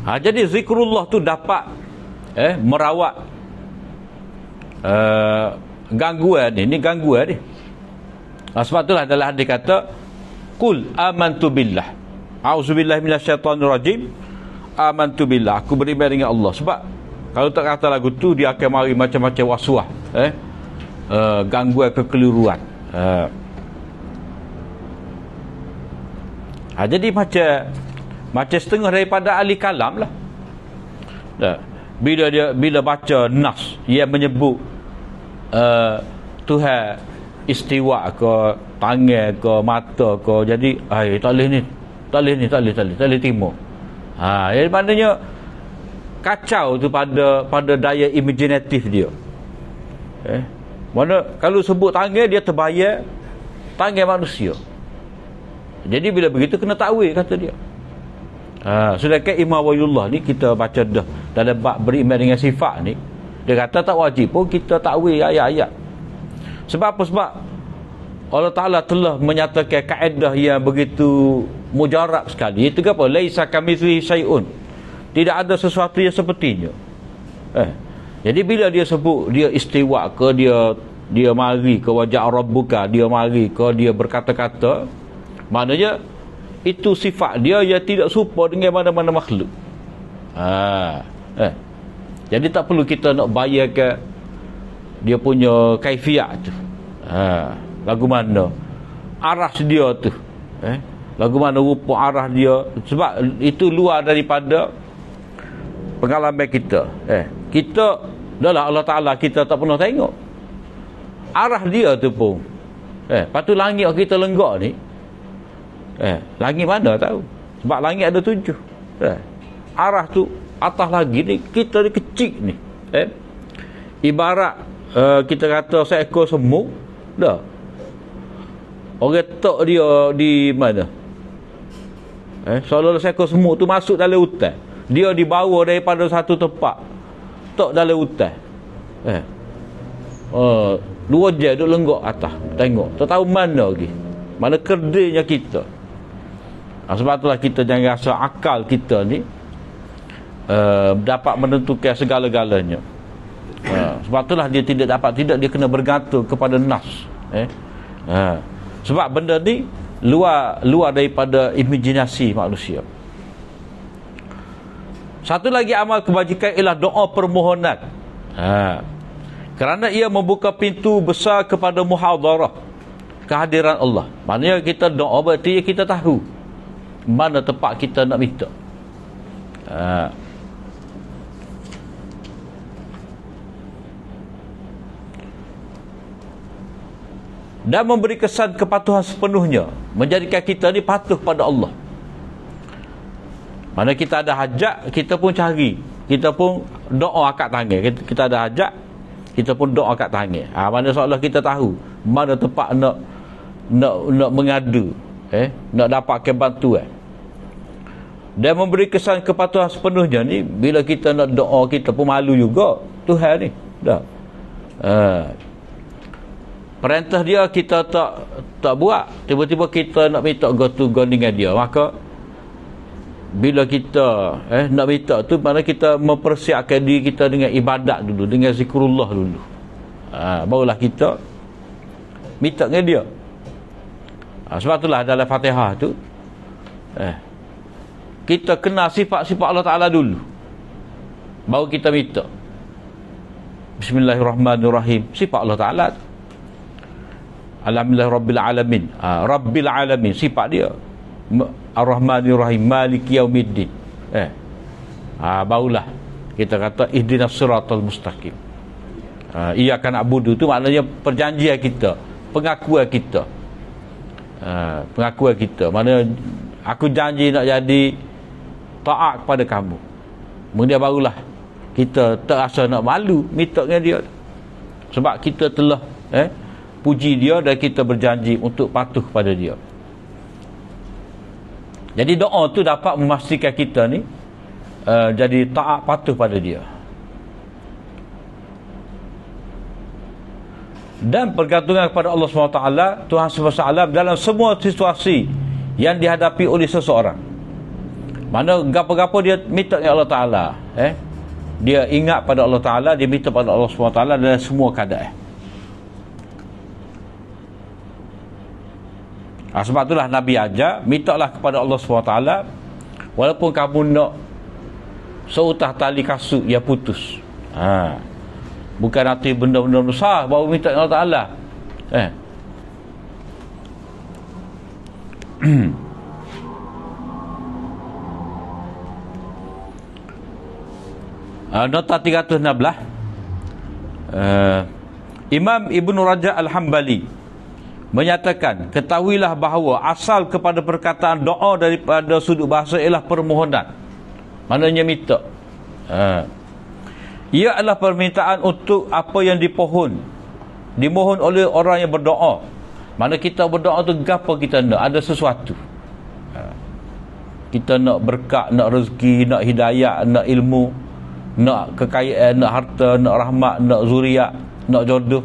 Jadi zikrullah tu dapat merawat gangguan ni. Ni gangguan ni. Sebab itulah dalam hadis kata qul amantu billah, a'udzubillahi minasyaitonir rajim, amantu billah, aku beriman dengan Allah. Sebab kalau tak kata lagu tu, dia akan mari macam-macam waswas, gangguan kekeliruan. Jadi macam setengah daripada ahli kalam lah. Bila baca nas yang menyebut Tuhan istiwa ke, tangan ke, mata ke, jadi tak boleh timur. Jadi maknanya kacau tu pada daya imaginatif dia. Mana kalau sebut tangan, dia terbayar tangan manusia. Jadi bila begitu kena takwil, kata dia. Sedangkan Imam Waliullah ni kita baca dah dalam bab beriman dengan sifat ni, dia kata tak wajib pun kita takwil ayat-ayat. Sebab apa? Sebab Allah Ta'ala telah menyatakan kaedah yang begitu mujarab sekali. Itu apa? Laisa kamitslihi syai'un. Tidak ada sesuatu yang sepertinya. Jadi bila dia sebut dia istiwa ke, dia mari ke wajah rabbuka, dia mari ke, dia berkata-kata, maknanya itu sifat dia yang tidak serupa dengan mana-mana makhluk. Jadi tak perlu kita nak bayarkan dia punya kaifiat tu. Lagu mana arah dia tu, lagu mana rupa arah dia, sebab itu luar daripada pengalaman kita. Kita dah Allah Ta'ala kita tak pernah tengok arah dia tu pun. Lepas tu langit kita lenggak ni, langit mana tahu, sebab langit ada 7. Arah tu atas lagi ni, kita ni kecil ni. Ibarat kita kata seekor semut dah, orang tok dia di mana, seolah-olah seekor semut tu masuk dalam hutan, dia dibawa daripada satu tempat tok dalam hutan. Dua je duk lenggak atas, tengok tak tahu mana lagi, mana kerdilnya kita. Sebab itulah kita jangan rasa akal kita ni dapat menentukan segala-galanya. Sebab itulah dia tidak kena bergantung kepada nas. Sebab benda ni luar daripada imajinasi manusia. Satu lagi amal kebajikan ialah doa permohonan. Kerana ia membuka pintu besar kepada muhadarah, kehadiran Allah. Maknanya kita doa berarti kita tahu mana tempat kita nak minta. Dan memberi kesan kepatuhan sepenuhnya, menjadikan kita ni patuh pada Allah. Mana kita ada hajat, kita pun cari, kita pun doa akad tangan. Kita ada hajat, kita pun doa akad tangan. Mana seolah kita tahu mana tempat nak mengadu, nak dapatkan bantuan. Dan memberi kesan kepatuhan sepenuhnya ni, bila kita nak doa, kita pun malu juga Tuhan ni dah. Perintah dia kita tak buat, tiba-tiba kita nak minta go dengan dia, maka bila kita nak minta tu, mana kita mempersiapkan diri kita dengan ibadat dulu, dengan zikrullah dulu, barulah kita minta dengan dia. Sebab itulah dalam Fatihah tu kita kenal sifat-sifat Allah Ta'ala dulu, baru kita minta. Bismillahirrahmanirrahim, sifat Allah Ta'ala tu. Alhamdulillah Rabbil Alamin, Rabbil Alamin sifat dia. Ar-Rahmanir-Rahim, Maliki Yaumiddin. Barulah kita kata ihdinas siratal mustaqim. Iyyaka na'budu tu maknanya perjanjian kita, pengakuan kita. Pengakuan kita, mana aku janji nak jadi taat kepada kamu. Kemudian barulah kita terasa nak malu minta dengan dia, sebab kita telah puji dia dan kita berjanji untuk patuh pada dia. Jadi doa tu dapat memastikan kita ni jadi taat patuh pada dia. Dan pergantungan kepada Allah SWT, Tuhan SWT, dalam semua situasi yang dihadapi oleh seseorang. Mana gapo-gapo dia minta dengan Allah Ta'ala, dia ingat pada Allah Ta'ala, dia minta pada Allah SWT dalam semua keadaan. Sebab itulah Nabi ajar, mintalah kepada Allah SWT walaupun kamu nak seutah tali kasut yang putus. Bukan nanti benda-benda besar baru minta Allah Ta'ala. Nota 316, Imam Ibn Rajab Al-Hambali menyatakan, ketahuilah bahawa asal kepada perkataan doa daripada sudut bahasa ialah permohonan, maknanya minta. Ia adalah permintaan untuk apa yang dimohon oleh orang yang berdoa. Mana kita berdoa tu gapo kita nak, ada sesuatu. Kita nak berkat, nak rezeki, nak hidayah, nak ilmu, nak kekayaan, nak harta, nak rahmat, nak zuriat, nak jodoh.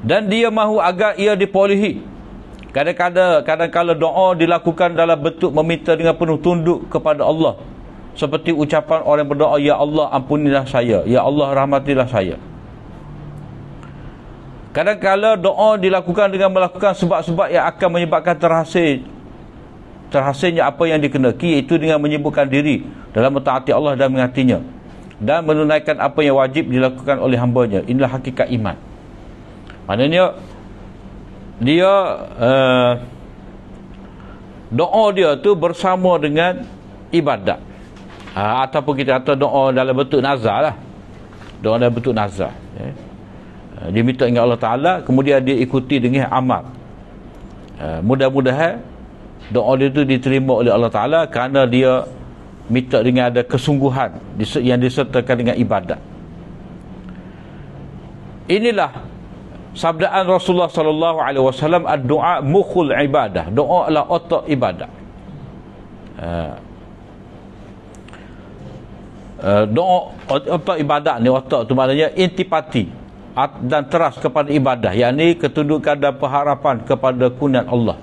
Dan dia mahu agar ia diperolehi. Kadang-kadang doa dilakukan dalam bentuk meminta dengan penuh tunduk kepada Allah. Seperti ucapan orang berdoa, Ya Allah ampunilah saya, Ya Allah rahmatilah saya. Kadang-kadang doa dilakukan dengan melakukan sebab-sebab yang akan menyebabkan terhasilnya apa yang dikehendaki, iaitu dengan menyibukkan diri dalam mentaati Allah dan mengingatinya, dan menunaikan apa yang wajib dilakukan oleh hambanya. Inilah hakikat iman. Maknanya dia doa dia tu bersama dengan ibadat, ataupun kita kata doa dalam bentuk nazar lah. Doa dalam bentuk nazar, dia minta dengan Allah Ta'ala, kemudian dia ikuti dengan amal. Mudah-mudahan doa dia tu diterima oleh Allah Ta'ala kerana dia minta dengan ada kesungguhan yang disertakan dengan ibadat. Inilah sabdaan Rasulullah sallallahu alaihi wasallam, ad-du'a mukhul ibadah. Doa adalah otak ibadat. Doa otak ibadat ni, otak tu maknanya intipati dan teras kepada ibadah, yakni ketundukan dan pengharapan kepada kunat Allah.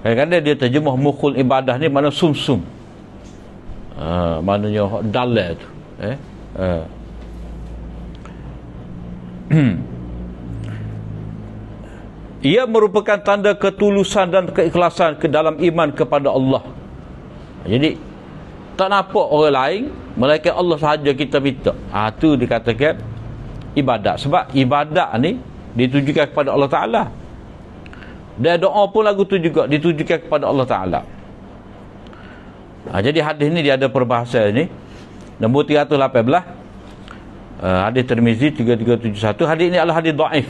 Kadang-kadang dia terjemah mukhul ibadah ni makna sum-sum. Maknanya dalal tu. Ia merupakan tanda ketulusan dan keikhlasan ke dalam iman kepada Allah. Jadi tak nampak orang lain, melainkan Allah sahaja kita minta. Itu dikatakan ibadat. Sebab ibadat ni ditujukan kepada Allah Ta'ala. Dan doa pun lagu tu juga ditujukan kepada Allah Ta'ala. Jadi hadis ni dia ada perbahasan ni. Nombor 318, hadis Tirmizi 3371. Hadis ini adalah hadis dhaif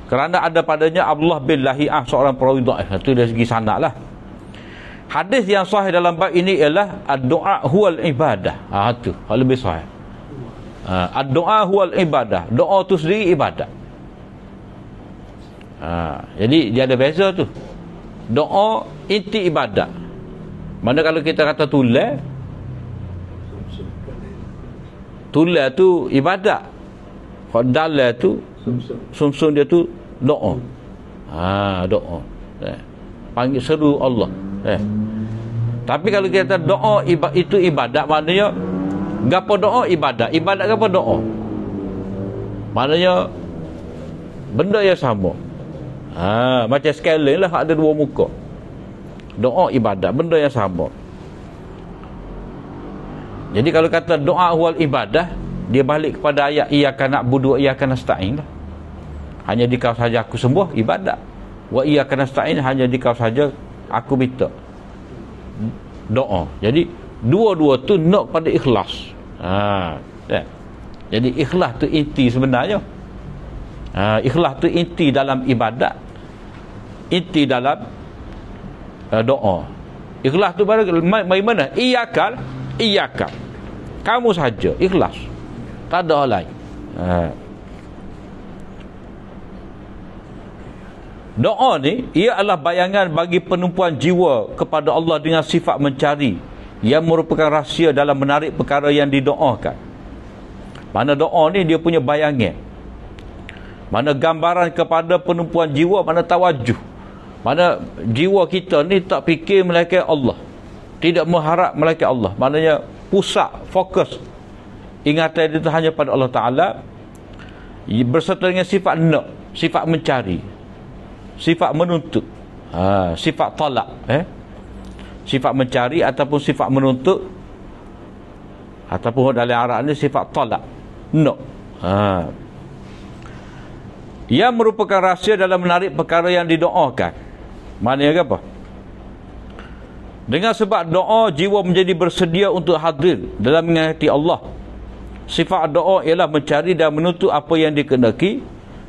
kerana ada padanya Abdullah bin Lahi'ah, seorang perawi dhaif. Itu dari segi sanad lah. Hadis yang sahih dalam bab ini ialah ad-du'a huwal ibadah. Itu hal lebih sahih. Ad-du'a huwal ibadah. Doa tu sendiri ibadat. Jadi dia ada beza tu. Doa inti ibadat. Mana kalau kita kata tulah tu ibadat. Dalal tu sum-sum dia tu doa. Doa. Panggil seru Allah. Tapi kalau kita doa itu ibadat, maknanya gapo doa ibadat, ibadat gapo doa. Maknanya benda yang sama. Macam sekali lah ada dua muka. Doa ibadat, benda yang sama. Jadi kalau kata doa wal ibadah, dia balik kepada ayat iyyaka na'budu wa iyyaka nasta'in lah. Hanya dikau saja aku sembuh, ibadat. Wa iyyaka nasta'in, hanya dikau saja aku minta, doa. Jadi dua-dua tu nak pada ikhlas. Jadi ikhlas tu inti sebenarnya. Ikhlas tu inti dalam ibadat, inti dalam doa. Ikhlas tu bagaimana? Iyyaka, kamu saja, ikhlas, tak ada orang lain. Doa ni ia adalah bayangan bagi penumpuan jiwa kepada Allah dengan sifat mencari, yang merupakan rahsia dalam menarik perkara yang didoakan. Mana doa ni dia punya bayangan, mana gambaran kepada penumpuan jiwa, mana tawajuh, mana jiwa kita ni tak fikir melainkan Allah, tidak mengharap melainkan Allah. Maknanya pusat, fokus ingatan itu hanya pada Allah Ta'ala, berserta dengan sifat nak, sifat mencari, sifat menuntut, sifat talak, sifat mencari ataupun sifat menuntut, ataupun dalam Arab ni sifat talak, nak. Yang merupakan rahsia dalam menarik perkara yang didoakan. Maknanya apa? Dengan sebab doa, jiwa menjadi bersedia untuk hadir dalam mengingati Allah. Sifat doa ialah mencari dan menuntut apa yang dikehendaki.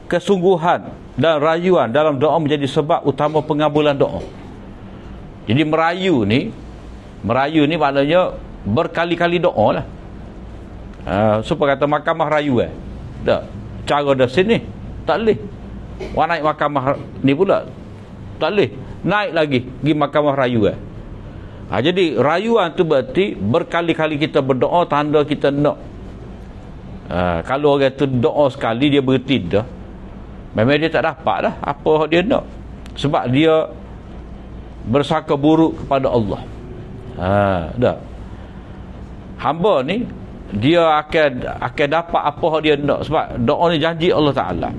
Kesungguhan dan rayuan dalam doa menjadi sebab utama pengabulan doa. Jadi merayu ni maknanya berkali-kali doa lah. Supaya kata mahkamah rayu tak, cara dah sini tak boleh. Orang naik mahkamah ni pula Tak boleh. Naik lagi pergi mahkamah rayuan. Jadi rayuan tu berarti berkali-kali kita berdoa, tanda kita nak. Kalau orang tu doa sekali dia berhenti dah, memang dia tak dapat dah apa dia nak, sebab dia bersangka buruk kepada Allah. Dah. Hamba ni dia akan dapat apa dia nak, sebab doa ni janji Allah Ta'ala.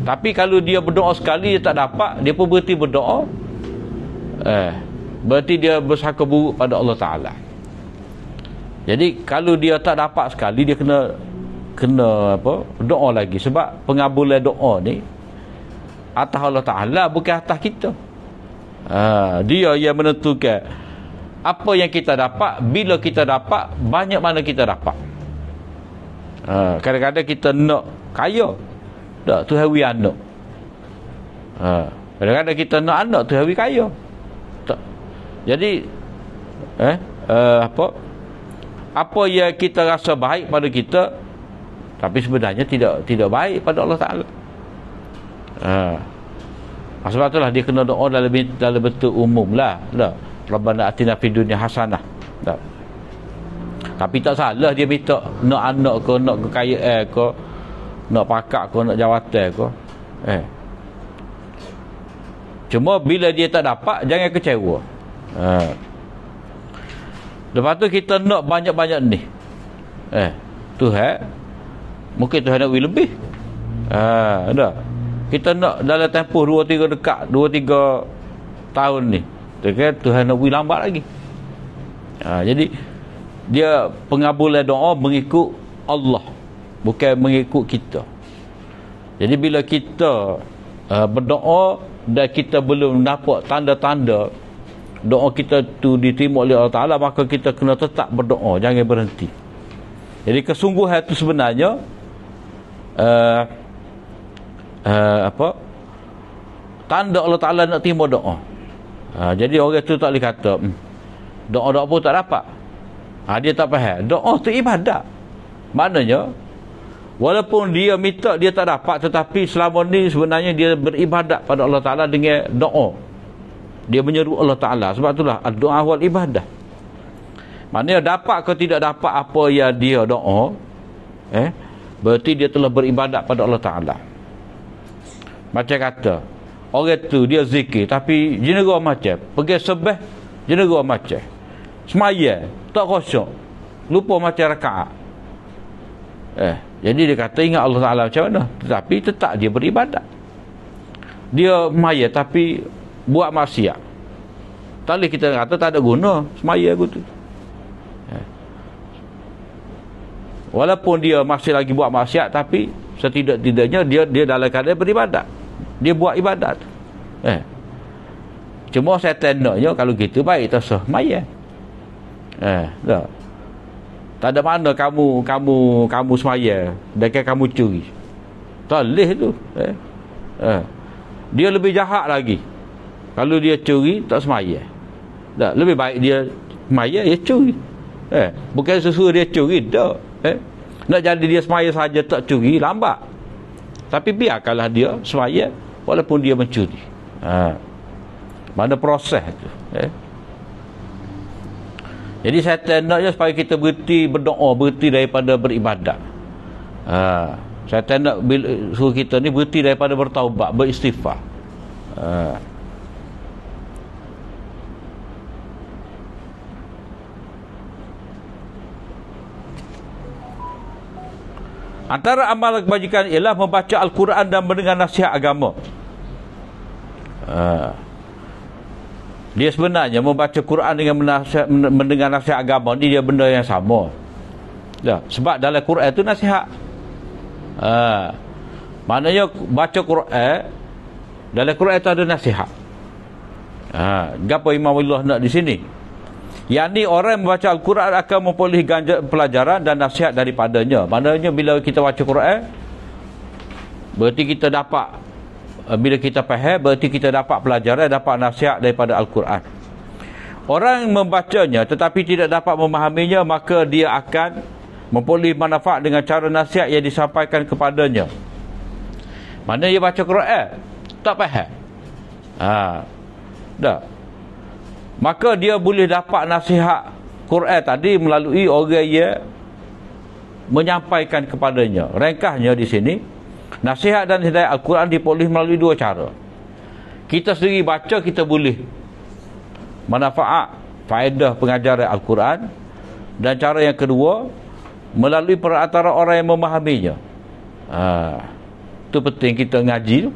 Tapi kalau dia berdoa sekali dia tak dapat, dia pun berhenti berdoa, berarti dia bersangka buruk pada Allah Ta'ala. Jadi kalau dia tak dapat sekali, dia kena doa lagi, sebab pengabulan doa ni atas Allah Ta'ala, bukan atas kita. Dia yang menentukan apa yang kita dapat, bila kita dapat, banyak mana kita dapat. Kadang-kadang kita nak kaya, tak, Tuhan wi anak. Kadang-kadang kita nak anak, Tuhan wi kaya. Tak. Jadi apa yang kita rasa baik pada kita, tapi sebenarnya tidak baik pada Allah Ta'ala. Sebab itulah dia kena doa dalam bentuk umum lah. Rabbana atina fid dunya hasanah. Tak. Tapi tak salah dia minta nak anak ke, nak kekayaan ke, nak pakak ke, nak jawatan ke. Cuma bila dia tak dapat, jangan kecewa. Lepas tu kita nak banyak-banyak ni. Tuhan, mungkin Tuhan nak lebih. Dah. Kita nak dalam tempoh 2-3 tahun ni. Tuhan nak lambat lagi. Jadi dia pengabulan doa mengikut Allah, bukan mengikut kita. Jadi bila kita berdoa dan kita belum dapat tanda-tanda doa kita tu diterima oleh Allah Ta'ala, maka kita kena tetap berdoa, jangan berhenti. Jadi kesungguhan itu sebenarnya tanda Allah Ta'ala nak terima doa. Jadi orang tu tak boleh kata doa-doa pun tak dapat. Dia tak faham. Doa tu ibadat. Maknanya walaupun dia minta dia tak dapat, tetapi selama ni sebenarnya dia beribadat pada Allah Ta'ala dengan doa. Dia menyeru Allah Ta'ala. Sebab itulah doa wal ibadah. Maknanya dapat ke tidak dapat apa yang dia doa, berarti dia telah beribadat pada Allah Ta'ala. Macam kata orang tu dia zikir tapi jenera macam pergi sebeh, jenera macam semaya tak kosong, lupa macam rakaat. Jadi dia kata ingat Allah Ta'ala macam mana, tetapi tetap dia beribadat. Dia semaya tapi buat maksiat, tak boleh kita kata tak ada guna semaya aku tu. Walaupun dia masih lagi buat maksiat, tapi setidak-tidaknya dia dalam keadaan beribadat, dia buat ibadat. Cuma saya tendaknya kalau gitu baik tak sah maya. Tak ada mana kamu semaya dan kamu curi. Tak boleh tu. Dia lebih jahat lagi kalau dia curi tak semaya. Tak, lebih baik dia semaya dia curi. Bukan sesuatu dia curi dah. Nak jadi dia semaya saja tak curi lambat. Tapi biarkanlah dia semaya walaupun dia mencuri. Mana proses tu. Jadi saya tendaknya supaya kita berhenti berdoa, berhenti daripada beribadat. Saya tendak suruh kita ni berhenti daripada bertaubat, beristighfar. Antara amalan kebajikan ialah membaca Al-Quran dan mendengar nasihat agama. Dia sebenarnya membaca Quran dengan mendengar nasihat agama ni dia benda yang sama. Sebab dalam Quran itu nasihat. Maknanya baca Quran, dalam Quran itu ada nasihat. Apa Imam Allah nak di sini? Yang ni orang yang membaca Al-Quran akan memperoleh pelajaran dan nasihat daripadanya. Maknanya bila kita baca Quran, berarti kita dapat, bila kita faham, berarti kita dapat pelajaran, dapat nasihat daripada Al-Quran. Orang yang membacanya tetapi tidak dapat memahaminya, maka dia akan memperoleh manfaat dengan cara nasihat yang disampaikan kepadanya. Mana dia baca Quran tak faham, Dah. Maka dia boleh dapat nasihat Quran tadi melalui orang yang menyampaikan kepadanya. Ringkasnya di sini, nasihat dan hidayah Al-Quran diperoleh melalui dua cara. Kita sendiri baca, kita boleh manfaat faedah pengajaran Al-Quran, dan cara yang kedua melalui perantara orang yang memahaminya. Itu penting kita ngaji tu.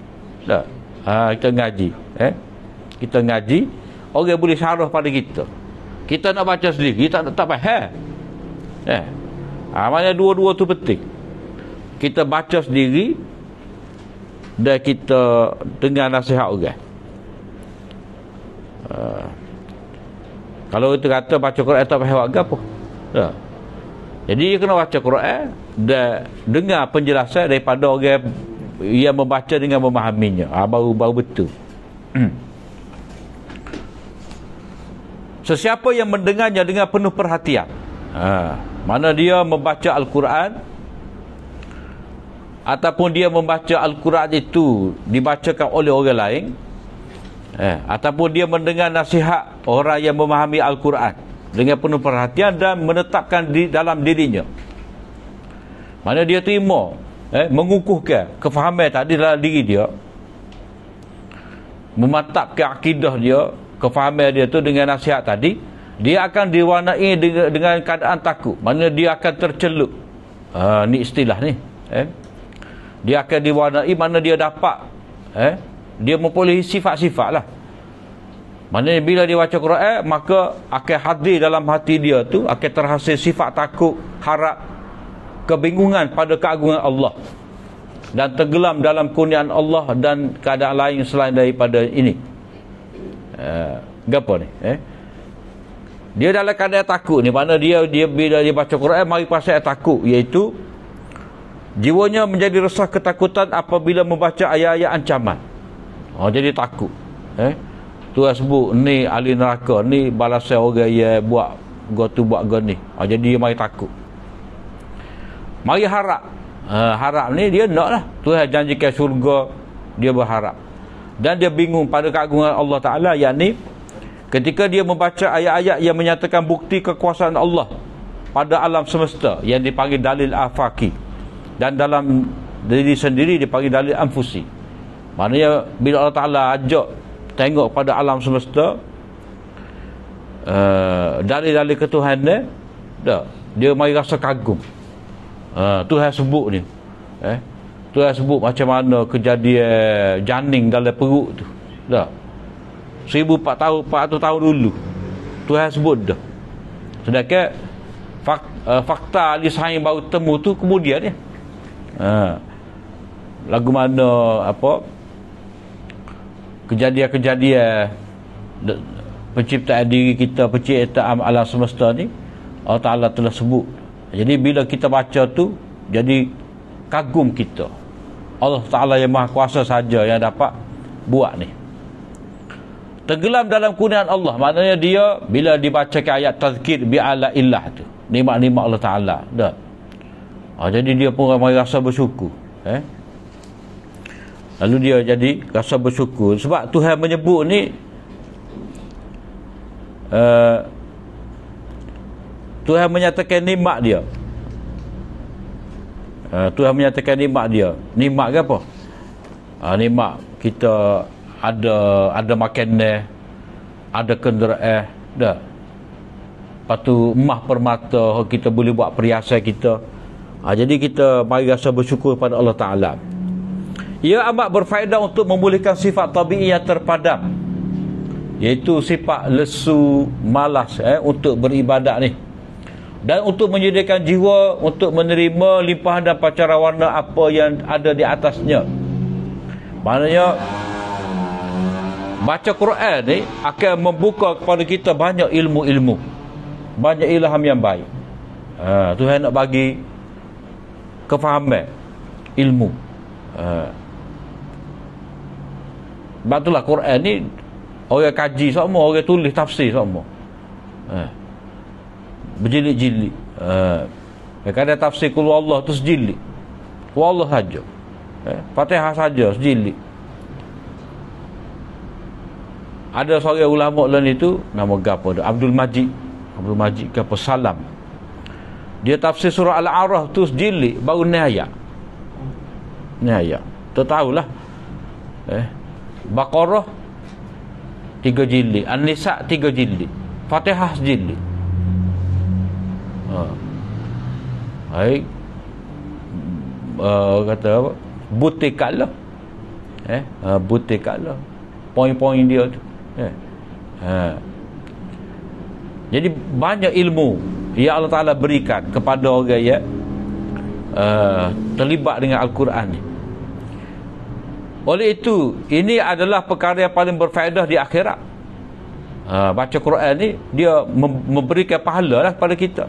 Kita ngaji, kita ngaji, orang boleh syarah pada kita. Kita nak baca sendiri, kita tak faham. Maknanya dua-dua tu penting. Kita baca sendiri dan kita dengar nasihat orang. Kalau kita kata baca Quran tak faham apa. Jadi dia kena baca Quran dan dengar penjelasan daripada orang yang membaca dengan memahaminya. Baru betul. Sesiapa yang mendengarnya dengan penuh perhatian, mana dia membaca Al-Quran ataupun dia membaca Al-Quran itu dibacakan oleh orang lain, ataupun dia mendengar nasihat orang yang memahami Al-Quran dengan penuh perhatian dan menetapkan di dalam dirinya, mana dia terima, mengukuhkan kefahaman tadi dalam diri dia, memantapkan akidah dia, kefahaman dia tu dengan nasihat tadi, dia akan diwarnai dengan keadaan takut, mana dia akan tercelup. Ni istilah ni, dia akan diwarnai mana dia dapat, dia mempunyai sifat-sifat lah. Maknanya bila dia baca Quran, maka akan hadir dalam hati dia tu, akan terhasil sifat takut, harap, kebingungan pada keagungan Allah, dan tenggelam dalam kurniaan Allah dan keadaan lain selain daripada ini. Apa ni? Dia dalam keadaan takut ni, mana dia bila dia baca Quran, mari pasal takut, iaitu jiwanya menjadi resah ketakutan apabila membaca ayat-ayat ancaman. Jadi takut. Tuhan sebut ni ahli neraka, ni balasan orang yang buat gotu buat go ni. Jadi dia mari takut. Mari harap. Harap ni dia nak lah Tuhan janjikan syurga, dia berharap. Dan dia bingung pada keagungan Allah Ta'ala, yakni ketika dia membaca ayat-ayat yang menyatakan bukti kekuasaan Allah pada alam semesta, yang dipanggil dalil afaki, dan dalam diri sendiri dipanggil dalil anfusi. Maknanya bila Allah Ta'ala ajak tengok pada alam semesta, dalil-dalil ketuhanan, dia mari rasa kagum. Tuhan sebut ni, Tuhan sebut macam mana kejadian janin dalam perut tu, 1400 tahun dulu Tuhan sebut dah. Sedangkan fakta ahli sains baru temu tu kemudian ni. Lagu mana kejadian-kejadian penciptaan diri kita, penciptaan alam semesta ni, Allah Ta'ala telah sebut. Jadi bila kita baca tu, jadi kagum kita. Allah Ta'ala yang Maha Kuasa saja yang dapat buat ni. Tenggelam dalam kurniaan Allah, maknanya dia bila dibacakan ayat tazkir bi'ala illah tu, nikmat-nikmat Allah Ta'ala. Jadi dia pun ramai rasa bersyukur. Lalu dia jadi rasa bersyukur sebab Tuhan menyebut ni, Tuhan menyatakan nikmat dia. Tuhan menyatakan nikmat dia. Nikmat ke apa? Nikmat kita ada makanan, ada kenderaan, dah. Lepas tu emas permata, kita boleh buat perhiasan kita. Jadi kita mari rasa bersyukur pada Allah Ta'ala. Ia amat berfaedah untuk memulihkan sifat tabi'i yang terpadam, iaitu sifat lesu, malas untuk beribadat ni, dan untuk menyediakan jiwa untuk menerima limpahan dan pancaran warna apa yang ada di atasnya. Maknanya baca Quran ni akan membuka kepada kita banyak ilmu-ilmu, banyak ilham yang baik. Tuhan nak bagi kefahaman, ilmu. Sebab itulah Quran ni orang kaji semua, orang tulis tafsir semua, berjilid-jilid. Kadang tafsir Qul Allah tu sejilid, Qul Allah saja, Fatihah saja sejilid. Ada seorang ulama lain itu nama gapo tu, Abdul Majid gapo Salam. Dia tafsir surah Al-A'raf tu jilid baru ni ayat. Tu tahulah. Baqarah 3 jilid, An-Nisa 3 jilid, Fatihah jilid. Baik. Kata apa? Butikanlah. Butikanlah poin-poin dia tu. Jadi banyak ilmu yang Allah Ta'ala berikan kepada orang yang terlibat dengan Al-Quran ni. Oleh itu, ini adalah perkara yang paling berfaedah di akhirat. Baca Quran ni dia memberikan pahala lah kepada kita,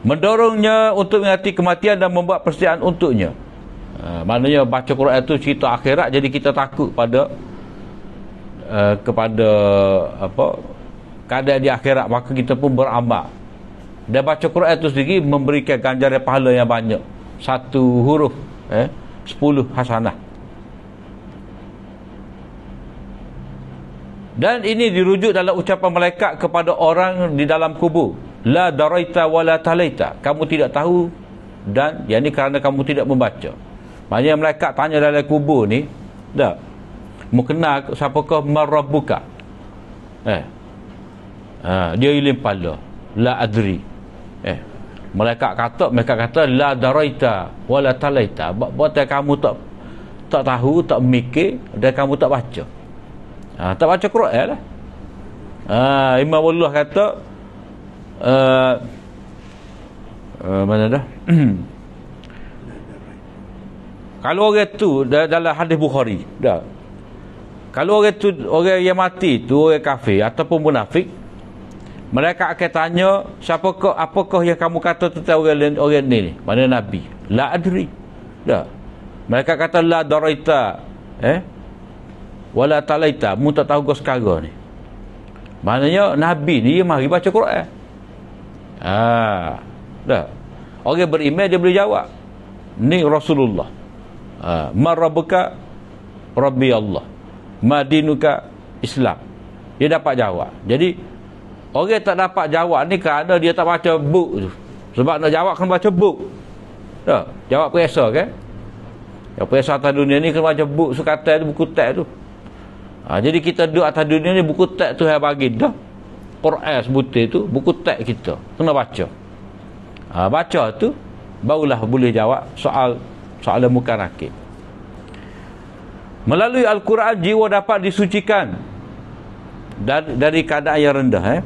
mendorongnya untuk mengingati kematian dan membuat persediaan untuknya. Maknanya baca Quran itu cerita akhirat, jadi kita takut kepada keadaan di akhirat, maka kita pun beramal. Dan baca Quran itu sendiri memberikan ganjaran pahala yang banyak. 1 huruf 10 hasanah. Dan ini dirujuk dalam ucapan malaikat kepada orang di dalam kubur, la daraita wala talaita, kamu tidak tahu dan yang ini kerana kamu tidak membaca. Maknanya malaikat tanya dalam kubur ni, dah mu kenal siapakah marabbuka? Dia ilim pala, la adri. Mereka kata la daraita wala talaita, buat kamu tak tahu, tak mikir dan kamu tak baca. Tak baca Quran lah. Imam Allah kata mana dah? Kalau orang tu dalam hadis Bukhari, dah. Kalau orang tu, orang yang mati tu orang kafir ataupun munafik, mereka akan tanya, apakah yang kamu kata tentang orang ni? Mana Nabi? La adri. Dah. Mereka kata la daraita wala talaita, mu tak tahu kau sekarang ni. Maknanya Nabi ni mari baca Quran. Dah. Orang beriman dia boleh jawab. Ni Rasulullah. Ma rabbuka? Rabbi Allah. Ma dinuka? Islam. Dia dapat jawab. Jadi orang tak dapat jawab ni kerana dia tak baca buku tu. Sebab nak jawab kena baca buku. Dah. Jawab periksa kan? Yang periksa atas dunia ni kena baca buku sukatan tu, buku teks tu. Jadi kita duduk atas dunia ni, buku teks tu yang bagi dah. Quran sebutir tu buku teks kita kena baca. Baca tu barulah boleh jawab soalan muka nakir. Melalui Al-Quran jiwa dapat disucikan dari keadaan yang rendah.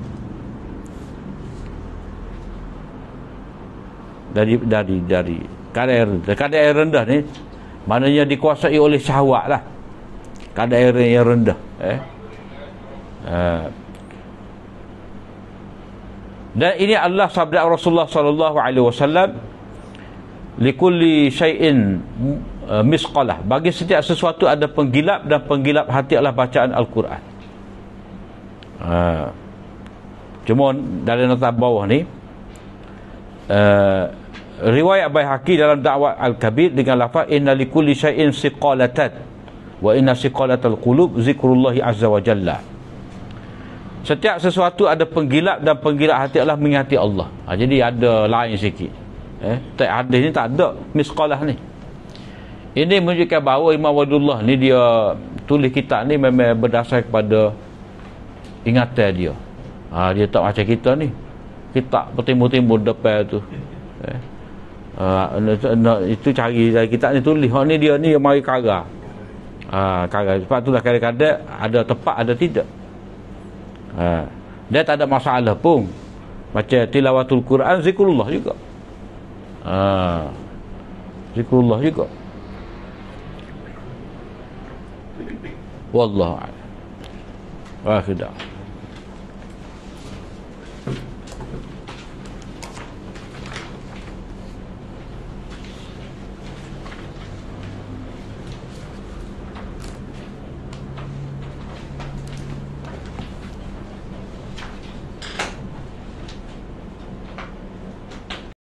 Dari keadaan yang rendah ni maknanya dikuasai oleh syahwat lah. Keadaan yang rendah. Dan ini adalah sabda Rasulullah sallallahu alaihi wasallam, likulli syai'in misqalah, bagi setiap sesuatu ada penggilap, dan penggilap hati adalah bacaan Al-Quran. Cuma dalam nota bawah ni riwayat Baihaqi dalam Da'wah Al-Kabir dengan lafaz inna likulli syai'in siqalatan wa inna siqalatal qulub zikrullahi azza wa jalla. Setiap sesuatu ada penggilap, dan penggilap hati adalah mengingati Allah. Jadi ada lain sikit. Hadis ni tak ada misqalah ni. Ini menunjukkan bahawa Imam Wadullah ni dia tulis kitab ni memang berdasar kepada ingatan dia. Dia tak macam kita ni. Kitab bertimbul-timbul depan tu. Itu cari dari kitab ni tulis. Ni dia ni mari karang. Karang. Sebab itulah kadang-kadang ada tepat, ada tidak. Dia tak ada masalah pun. Macam tilawatul Quran, zikrullah juga. Zikrullah juga. Wallahu a'lam. Wa akhir